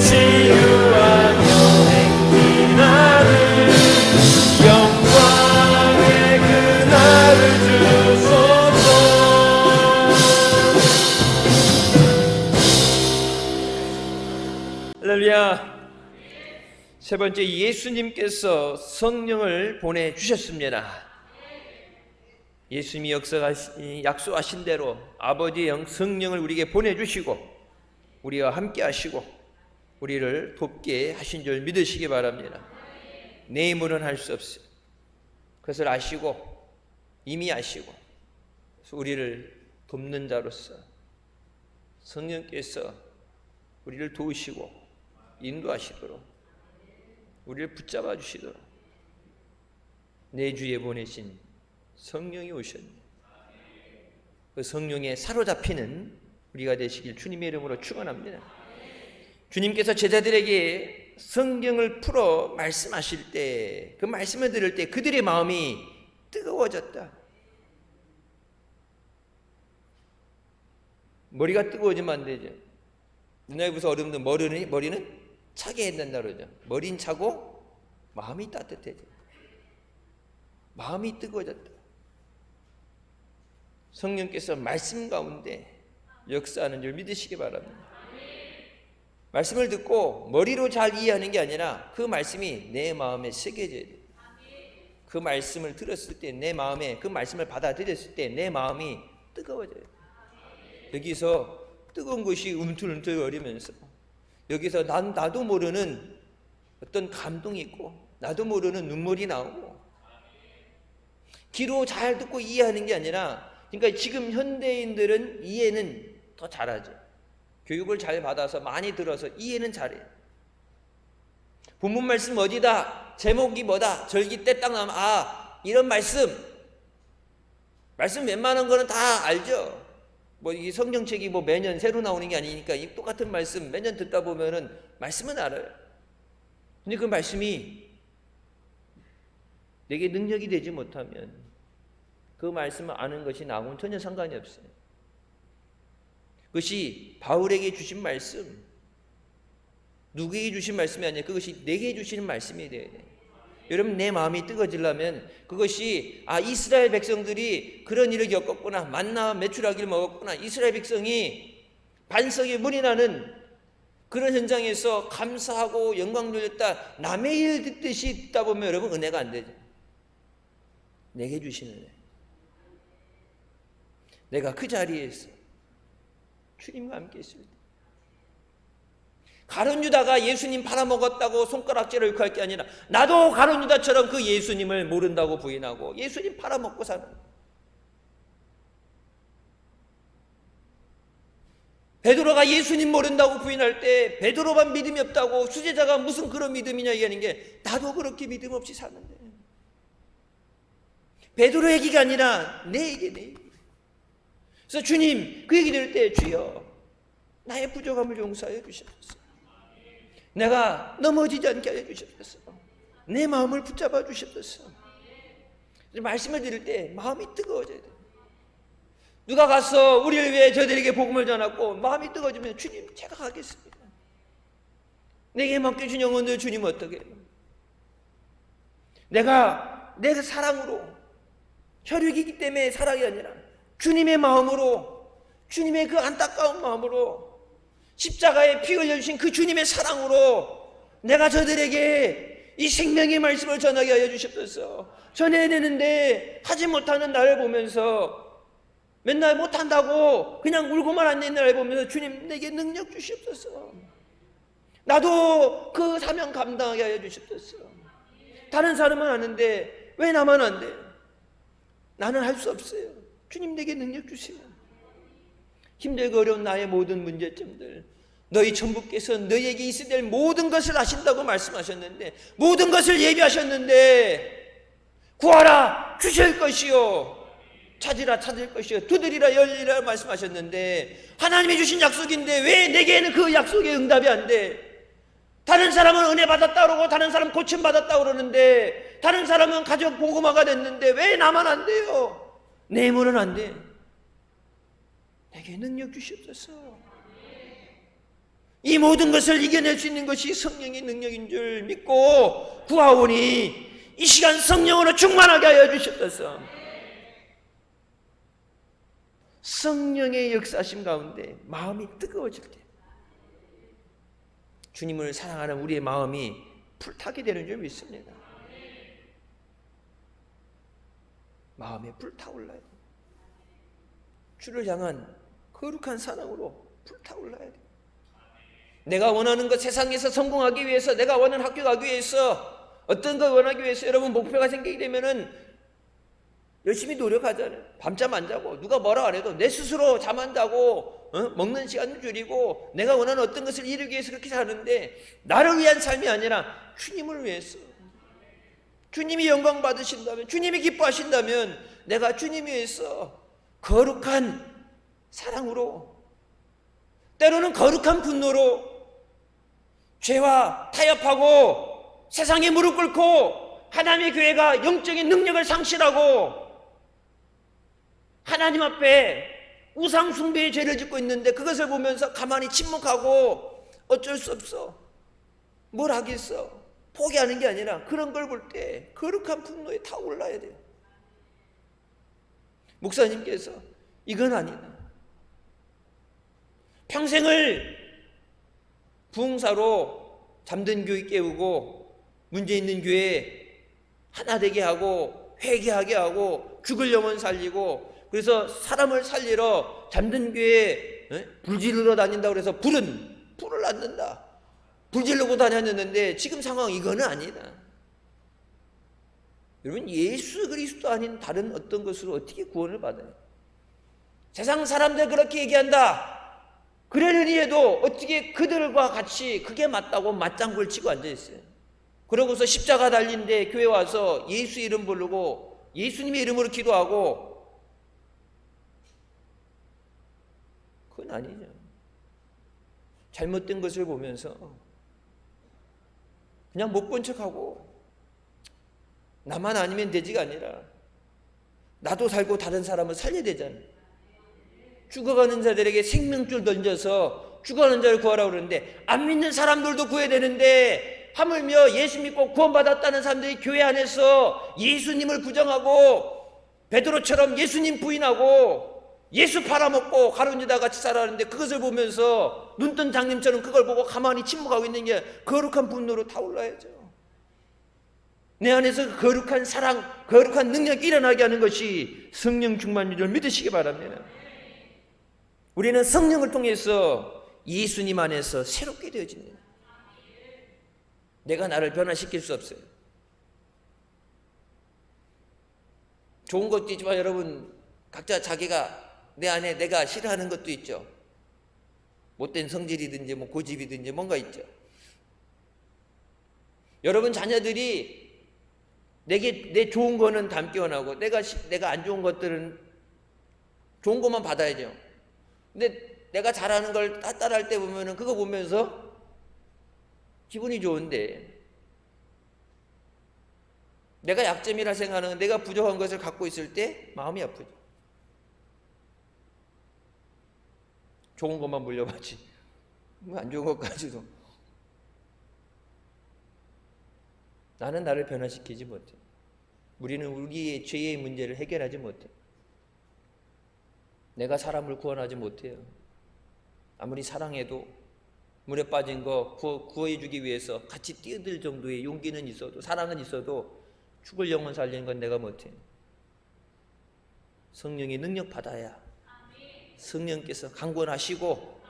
치유하며 행진하는 영광의 그날을 주소서. 할렐루야. 세 번째, 예수님께서 성령을 보내주셨습니다. 예수님이 약속하신 대로 아버지의 영 성령을 우리에게 보내주시고 우리와 함께 하시고 우리를 돕게 하신 줄 믿으시기 바랍니다. 내 힘으로는 할 수 없어요. 그것을 아시고 이미 아시고 우리를 돕는 자로서 성령께서 우리를 도우시고 인도하시도록 우리를 붙잡아 주시도록 내 주에 보내신 성령이 오셨네. 그 성령에 사로잡히는 우리가 되시길 주님의 이름으로 축원합니다. 주님께서 제자들에게 성경을 풀어 말씀하실 때, 그 말씀을 들을 때 그들의 마음이 뜨거워졌다. 머리가 뜨거워지면 안 되죠. 눈에 부서 얼음도 머리는 차게 해야 그러죠. 머리는 차고 마음이 따뜻해져. 마음이 뜨거워졌다. 성령께서 말씀 가운데 역사하는 줄 믿으시기 바랍니다. 말씀을 듣고 머리로 잘 이해하는 게 아니라 그 말씀이 내 마음에 새겨져야 돼요. 그 말씀을 들었을 때 내 마음에, 그 말씀을 받아들였을 때 내 마음이 뜨거워져요. 여기서 뜨거운 것이 움틀움틀거리면서 여기서 나도 모르는 어떤 감동이 있고 나도 모르는 눈물이 나오고, 귀로 잘 듣고 이해하는 게 아니라, 그러니까 지금 현대인들은 이해는 더 잘하죠. 교육을 잘 받아서 많이 들어서 이해는 잘해요. 본문 말씀 어디다, 제목이 뭐다, 절기 때 딱 나오면 이런 말씀 웬만한 거는 다 알죠. 이 성경책이 매년 새로 나오는 게 아니니까 이 똑같은 말씀 매년 듣다 보면은 말씀은 알아요. 근데 그 말씀이 내게 능력이 되지 못하면 그 말씀을 아는 것이 나하고는 전혀 상관이 없어요. 그것이 바울에게 주신 말씀, 누구에게 주신 말씀이 아니라 그것이 내게 주시는 말씀이 돼야 돼요. 여러분, 내 마음이 뜨거워지려면 그것이 이스라엘 백성들이 그런 일을 겪었구나, 만나 메추라기를 먹었구나, 이스라엘 백성이 반석에 물이 나는 그런 현장에서 감사하고 영광 돌렸다, 남의 일 듣듯이 듣다 보면 여러분 은혜가 안 되죠. 내게 주시는 은혜. 내가 그 자리에서 주님과 함께 있을 때, 가룟 유다가 예수님 팔아먹었다고 손가락질을 욕할 게 아니라 나도 가룟 유다처럼 그 예수님을 모른다고 부인하고 예수님 팔아먹고 사는, 베드로가 예수님 모른다고 부인할 때 베드로만 믿음이 없다고 수제자가 무슨 그런 믿음이냐 얘기하는 게 나도 그렇게 믿음 없이 사는데 베드로 얘기가 아니라 내 얘기. 그래서 주님 그 얘기 들을 때 주여 나의 부족함을 용서하여 주시옵소서. 내가 넘어지지 않게 하여 주시옵소서. 내 마음을 붙잡아 주시옵소서. 말씀을 들을 때 마음이 뜨거워져야 돼요. 누가 가서 우리를 위해 저들에게 복음을 전하고 마음이 뜨거워지면 주님 제가 가겠습니다. 내게 맡겨준 영혼들 주님 어떻게 해요? 내가 내 사랑으로 혈육이기 때문에 사랑이 아니라 주님의 마음으로 주님의 그 안타까운 마음으로 십자가에 피 흘려주신 그 주님의 사랑으로 내가 저들에게 이 생명의 말씀을 전하게 하여 주셨소서. 전해야 되는데 하지 못하는 나를 보면서 맨날 못한다고 그냥 울고만 앉는 나를 보면서 주님 내게 능력 주시옵소서. 나도 그 사명 감당하게 하여 주시옵소서. 다른 사람은 아는데 왜 나만 안 돼? 나는 할 수 없어요. 주님 내게 능력 주시면 힘들고 어려운 나의 모든 문제점들 너희 천부께서 너희에게 있어야 될 모든 것을 아신다고 말씀하셨는데 모든 것을 예비하셨는데 구하라 주실 것이요 찾으라 찾을 것이요 두드리라 열리라 말씀하셨는데 하나님이 주신 약속인데 왜 내게는 그 약속의 응답이 안 돼? 다른 사람은 은혜 받았다 그러고 다른 사람은 고침 받았다 그러는데 다른 사람은 가족 복음화가 됐는데 왜 나만 안 돼요? 내 문은 안 돼. 내게 능력 주시옵소서. 이 모든 것을 이겨낼 수 있는 것이 성령의 능력인 줄 믿고 구하오니 이 시간 성령으로 충만하게 하여 주시옵소서. 성령의 역사심 가운데 마음이 뜨거워질 때 주님을 사랑하는 우리의 마음이 불타게 되는 줄 믿습니다. 마음에 불타올라야 돼. 주를 향한 거룩한 사랑으로 불타올라야 돼. 내가 원하는 것 세상에서 성공하기 위해서 내가 원하는 학교 가기 위해서 어떤 걸 원하기 위해서 여러분 목표가 생기게 되면은 열심히 노력하잖아요. 밤잠 안 자고 누가 뭐라 안 해도 내 스스로 잠 안 자고 먹는 시간을 줄이고 내가 원하는 어떤 것을 이루기 위해서 그렇게 사는데 나를 위한 삶이 아니라 주님을 위해서 주님이 영광 받으신다면 주님이 기뻐하신다면 내가 주님 위해서 거룩한 사랑으로 때로는 거룩한 분노로 죄와 타협하고 세상에 무릎 꿇고 하나님의 교회가 영적인 능력을 상실하고 하나님 앞에 우상 숭배의 죄를 짓고 있는데 그것을 보면서 가만히 침묵하고 어쩔 수 없어 뭘 하겠어 포기하는 게 아니라 그런 걸 볼 때 거룩한 분노에 다 올라야 돼요. 목사님께서 이건 아니다. 평생을 부흥사로 잠든 교회 깨우고 문제 있는 교회 하나 되게 하고 회개하게 하고 죽을 영혼 살리고 그래서 사람을 살리러 잠든 교회에 불 지르러 다닌다고 해서 불을 낳는다. 불 지르고 다녔는데 지금 상황 이거는 아니다. 여러분 예수 그리스도 아닌 다른 어떤 것으로 어떻게 구원을 받아요? 세상 사람들 그렇게 얘기한다. 그러려니 해도 어떻게 그들과 같이 그게 맞다고 맞장구를 치고 앉아있어요. 그러고서 십자가 달린데 교회 와서 예수 이름 부르고 예수님의 이름으로 기도하고 그건 아니죠. 잘못된 것을 보면서 그냥 못 본 척하고 나만 아니면 되지가 아니라 나도 살고 다른 사람을 살려야 되잖아요. 죽어가는 자들에게 생명줄 던져서 죽어가는 자를 구하라고 그러는데 안 믿는 사람들도 구해야 되는데 하물며 예수 믿고 구원받았다는 사람들이 교회 안에서 예수님을 부정하고 베드로처럼 예수님 부인하고 예수 팔아먹고 가룟유다 같이 살아가는데 그것을 보면서 눈뜬 장님처럼 그걸 보고 가만히 침묵하고 있는 게 거룩한 분노로 타올라야죠. 내 안에서 거룩한 사랑, 거룩한 능력이 일어나게 하는 것이 성령 충만인 줄 믿으시기 바랍니다. 우리는 성령을 통해서 예수님 안에서 새롭게 되어집니다. 내가 나를 변화시킬 수 없어요. 좋은 것도 있지만 여러분 각자 자기가 내 안에 내가 싫어하는 것도 있죠. 못된 성질이든지 뭐 고집이든지 뭔가 있죠. 여러분 자녀들이 내 좋은 거는 담기 원하고 내가 안 좋은 것들은 좋은 것만 받아야죠. 근데 내가 잘하는 걸 따라할 때 보면은 그거 보면서 기분이 좋은데 내가 약점이라 생각하는 내가 부족한 것을 갖고 있을 때 마음이 아프죠. 좋은 것만 물려받지 뭐 안 좋은 것까지도. 나는 나를 변화시키지 못해. 우리는 우리의 죄의 문제를 해결하지 못해. 내가 사람을 구원하지 못해요. 아무리 사랑해도 물에 빠진 거 구해주기 위해서 같이 뛰어들 정도의 용기는 있어도 사랑은 있어도 죽을 영혼 살리는 건 내가 못해. 성령의 능력 받아야 성령께서 강권하시고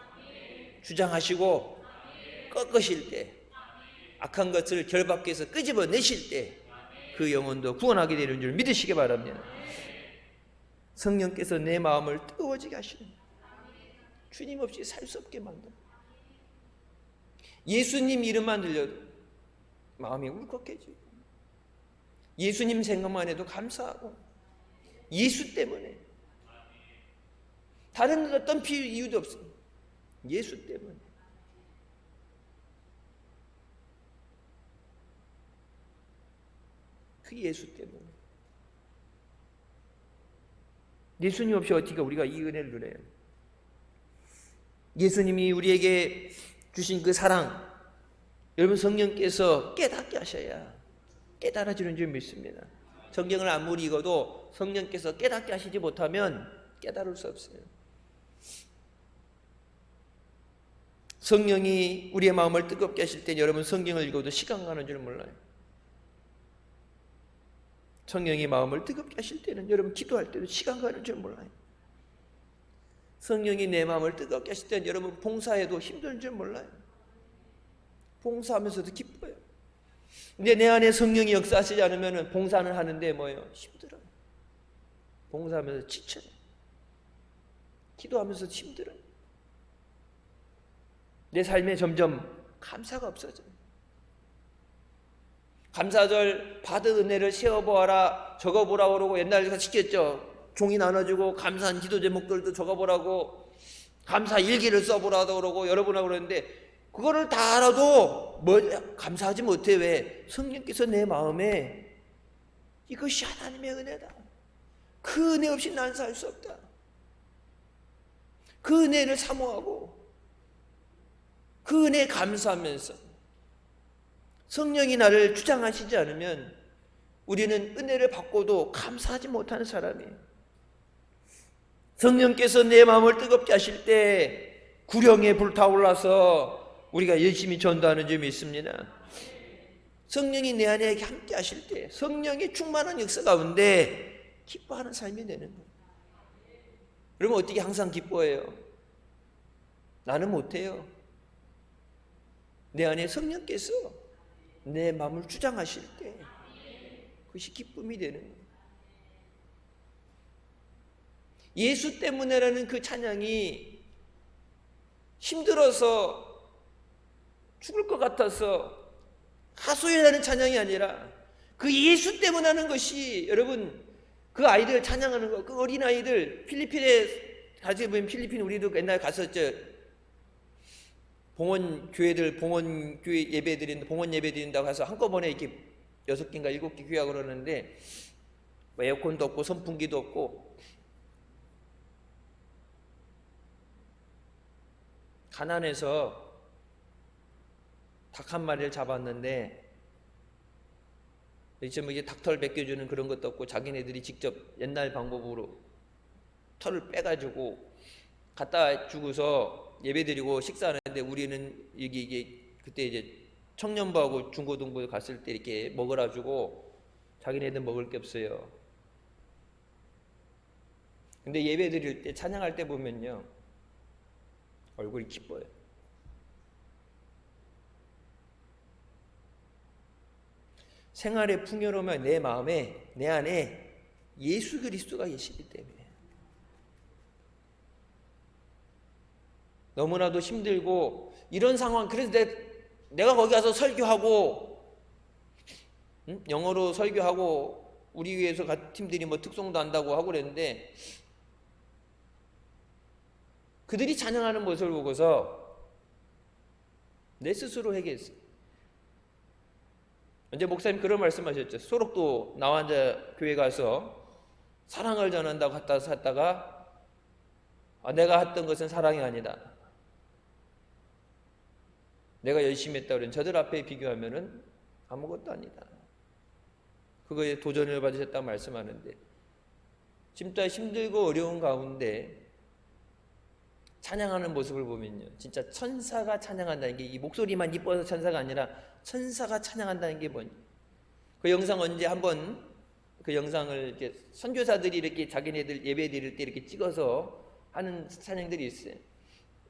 주장하시고 꺾으실 때 악한 것을 결박해서 끄집어내실 때 그 영혼도 구원하게 되는 줄 믿으시기 바랍니다. 성령께서 내 마음을 뜨거워지게 하시는 주님 없이 살 수 없게 만드는 예수님 이름만 들려도 마음이 울컥해지고 예수님 생각만 해도 감사하고 예수 때문에 다른 어떤 이유도 없습니다. 예수 때문에. 그 예수 때문에. 예수님 없이 어떻게 우리가 이 은혜를 누려요? 예수님이 우리에게 주신 그 사랑, 여러분 성령께서 깨닫게 하셔야 깨달아지는 줄 믿습니다. 성경을 아무리 읽어도 성령께서 깨닫게 하시지 못하면 깨달을 수 없어요. 성령이 우리의 마음을 뜨겁게 하실 때 여러분 성경을 읽어도 시간 가는 줄 몰라요. 성령이 마음을 뜨겁게 하실 때는 여러분 기도할 때도 시간 가는 줄 몰라요. 성령이 내 마음을 뜨겁게 하실 때는 여러분 봉사해도 힘든 줄 몰라요. 봉사하면서도 기뻐요. 근데 내 안에 성령이 역사하시지 않으면 봉사는 하는데 뭐예요? 힘들어요. 봉사하면서 지쳐요. 기도하면서 힘들어요. 내 삶에 점점 감사가 없어져요. 감사절 받은 은혜를 세어보아라 적어보라고 그러고 옛날에 시켰죠. 종이 나눠주고 감사한 기도 제목들도 적어보라고 감사 일기를 써보라고 그러고 여러분하고 그러는데 그거를 다 알아도 감사하지 못해. 왜? 성령께서 내 마음에 이것이 하나님의 은혜다. 그 은혜 없이 난 살 수 없다. 그 은혜를 사모하고 그 은혜에 감사하면서 성령이 나를 주장하시지 않으면 우리는 은혜를 받고도 감사하지 못하는 사람이에요. 성령께서 내 마음을 뜨겁게 하실 때 구령에 불타올라서 우리가 열심히 전도하는 줄 믿습니다. 성령이 내 안에 함께 하실 때 성령의 충만한 역사 가운데 기뻐하는 삶이 되는 거예요. 그러면 어떻게 항상 기뻐해요? 나는 못해요. 내 안에 성령께서 내 마음을 주장하실 때 그것이 기쁨이 되는 거예요. 예수 때문에라는 그 찬양이 힘들어서 죽을 것 같아서 하소연하는 찬양이 아니라 그 예수 때문에 하는 것이 여러분 그 아이들 찬양하는 거, 그 어린아이들 필리핀에 가지고 보면 필리핀 우리도 옛날에 갔었죠. 봉헌 교회 예배 드린다, 봉헌 예배 드린다고 해서 한꺼번에 이렇게 6개인가 7개 교회하고 그러는데 뭐 에어컨도 없고 선풍기도 없고 가난해서 닭 한 마리를 잡았는데 이제 뭐 이게 닭털 벗겨주는 그런 것도 없고 자기네들이 직접 옛날 방법으로 털을 빼가지고 갖다 주고서 예배드리고 식사하는데 우리는 이게 그때 이제 청년부하고 중고등부 갔을 때 이렇게 먹으라 주고 자기네들 먹을 게 없어요. 근데 예배드릴 때 찬양할 때 보면요 얼굴이 기뻐요. 생활의 풍요로움은 내 마음에 내 안에 예수 그리스도가 계시기 때문에 너무나도 힘들고 이런 상황. 그래서 내가 거기 가서 설교하고, 영어로 설교하고, 우리 위해서 같은 팀들이 뭐 특송도 한다고 하고 그랬는데, 그들이 찬양하는 모습을 보고서 내 스스로 회개했어요. 언제 목사님 그런 말씀하셨죠. 소록도 나와 앉아 교회 가서 사랑을 전한다고 갔다가 내가 했던 것은 사랑이 아니다. 내가 열심히 했다 그러면 저들 앞에 비교하면은 아무것도 아니다. 그거에 도전을 받으셨다고 말씀하는데, 진짜 힘들고 어려운 가운데 찬양하는 모습을 보면요, 진짜 천사가 찬양한다는 게, 이 목소리만 이뻐서 천사가 아니라 천사가 찬양한다는 게 뭐냐. 그 영상 언제 한번, 그 영상을 이렇게 선교사들이 이렇게 자기네들 예배 드릴 때 이렇게 찍어서 하는 찬양들이 있어요.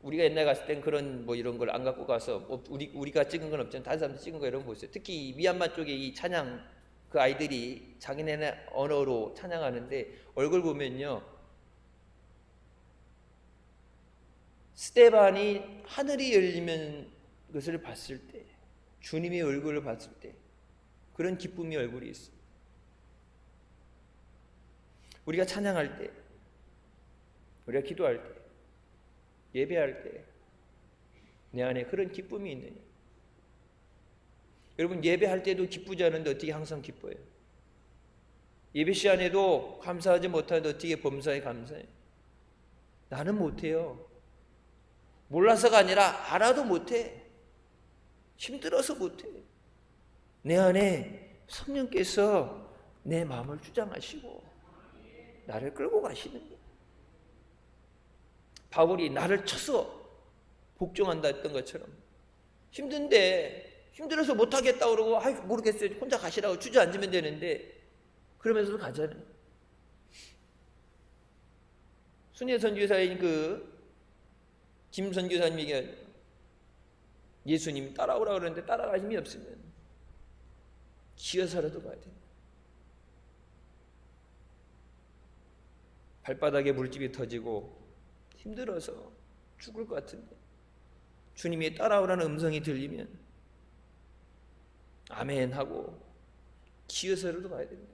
우리가 옛날에 갔을 땐 그런 뭐 이런 걸 안 갖고 가서, 우리가 찍은 건 없지만 다른 사람들 찍은 거 이런 거 보세요. 특히 미얀마 쪽에 이 찬양, 그 아이들이 자기네 언어로 찬양하는데 얼굴 보면요, 스데반이 하늘이 열리면 것을 봤을 때, 주님의 얼굴을 봤을 때 그런 기쁨이 얼굴이 있어요. 우리가 찬양할 때, 우리가 기도할 때, 예배할 때 내 안에 그런 기쁨이 있느냐. 여러분, 예배할 때도 기쁘지 않은데 어떻게 항상 기뻐요? 예배 시간에도 감사하지 못하는데 어떻게 범사에 감사해요? 나는 못해요. 몰라서가 아니라 알아도 못해. 힘들어서 못해. 내 안에 성령께서 내 마음을 주장하시고 나를 끌고 가시는 거예요. 바울이 나를 쳐서 복종한다 했던 것처럼, 힘든데 힘들어서 못하겠다고 그러고 아이 모르겠어요 혼자 가시라고 주저앉으면 되는데, 그러면서도 가잖아요. 순회 선교사인 그 김 선교사님이 예수님 따라오라 그러는데 따라갈 힘이 없으면 기어서라도 가야 돼요. 발바닥에 물집이 터지고 힘들어서 죽을 것 같은데 주님이 따라오라는 음성이 들리면 아멘 하고 기어서라도 가야 됩니다.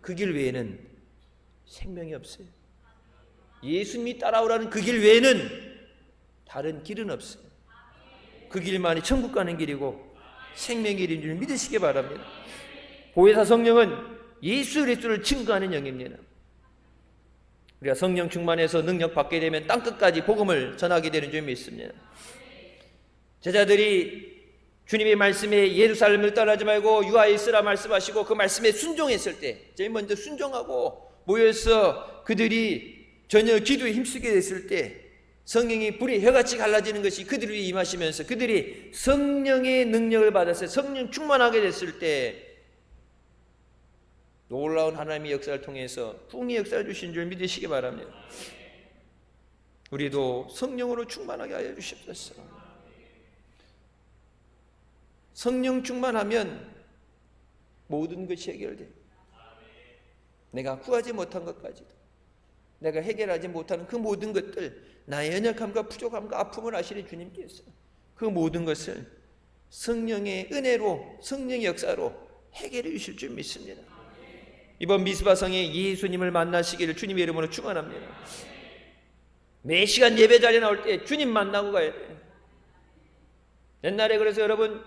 그 길 외에는 생명이 없어요. 예수님이 따라오라는 그 길 외에는 다른 길은 없어요. 그 길만이 천국 가는 길이고 생명의 길인 줄 믿으시기 바랍니다. 보혜사 성령은 예수 그리스도를 증거하는 영입니다. 우리가 성령 충만해서 능력 받게 되면 땅끝까지 복음을 전하게 되는 줄 믿습니다. 제자들이 주님의 말씀에 예루살렘을 떠나지 말고 유아에 있으라 말씀하시고 그 말씀에 순종했을 때, 제일 먼저 순종하고 모여서 그들이 전혀 기도에 힘쓰게 됐을 때 성령이 불이 혀같이 갈라지는 것이 그들 위에 임하시면서 그들이 성령의 능력을 받아서 성령 충만하게 됐을 때 놀라운 하나님의 역사를 통해서 풍의 역사를 주신 줄 믿으시기 바랍니다. 우리도 성령으로 충만하게 하여 주십시오. 성령 충만하면 모든 것이 해결돼요. 내가 구하지 못한 것까지도, 내가 해결하지 못하는 그 모든 것들, 나의 연약함과 부족함과 아픔을 아시는 주님께서 그 모든 것을 성령의 은혜로, 성령의 역사로 해결해 주실 줄 믿습니다. 이번 미스바성에 예수님을 만나시기를 주님의 이름으로 축원합니다. 매 시간 예배 자리에 나올 때 주님 만나고 가야 돼요. 옛날에 그래서 여러분,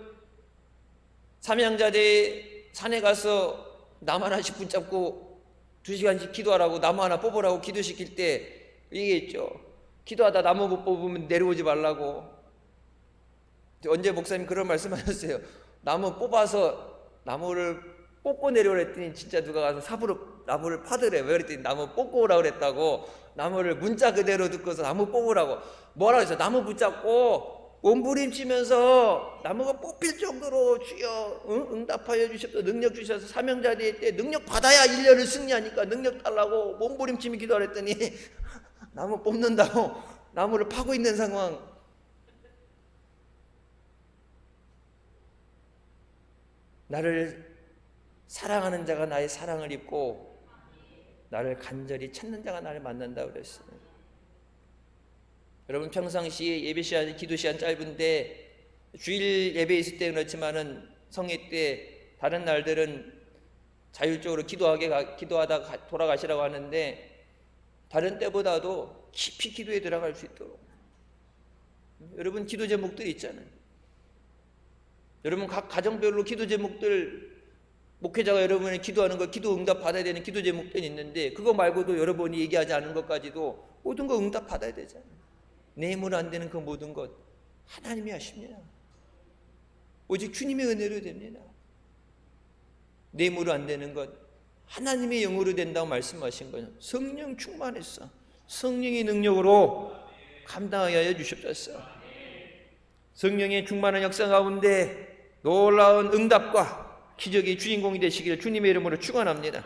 삼양자대 산에 가서 나무 하나씩 붙잡고 2시간씩 기도하라고, 나무 하나 뽑으라고 기도시킬 때 얘기했죠. 기도하다 나무 못 뽑으면 내려오지 말라고. 언제 목사님 그런 말씀하셨어요. 나무 뽑아서 나무를 뽑고 내려오라 했더니 진짜 누가 가서 삽으로 나무를 파더래. 왜 그랬더니 나무 뽑고 오라고 그랬다고. 나무를 문자 그대로 듣고서 나무 뽑으라고. 뭐라고 했어? 나무 붙잡고 몸부림치면서 나무가 뽑힐 정도로 주여 응답하여 주셔서 능력 주셔서 사명자리에 때 능력 받아야 1년을 승리하니까 능력 달라고 몸부림치며 기도하랬더니 나무 뽑는다고 나무를 파고 있는 상황. 나를 사랑하는 자가 나의 사랑을 입고 나를 간절히 찾는 자가 나를 만난다고 그랬어요. 여러분 평상시에 예배 시간, 기도 시간 짧은데 주일 예배 있을 때 그렇지만은 성회 때 다른 날들은 자율적으로 기도하다 돌아가시라고 하는데 다른 때보다도 깊이 기도에 들어갈 수 있도록 여러분 기도 제목들이 있잖아요. 여러분 각 가정별로 기도 제목들 목회자가 여러분이 기도하는 거 기도 응답 받아야 되는 기도 제목들이 있는데 그거 말고도 여러분이 얘기하지 않은 것까지도 모든 거 응답 받아야 되잖아요. 내 힘으로 안 되는 그 모든 것 하나님이 하십니다. 오직 주님의 은혜로 됩니다. 내 힘으로 안 되는 것 하나님의 영으로 된다고 말씀하신 거예요. 성령 충만했어. 성령의 능력으로 감당하여 주십시오. 성령의 충만한 역사 가운데 놀라운 응답과 기적의 주인공이 되시기를 주님의 이름으로 축원합니다.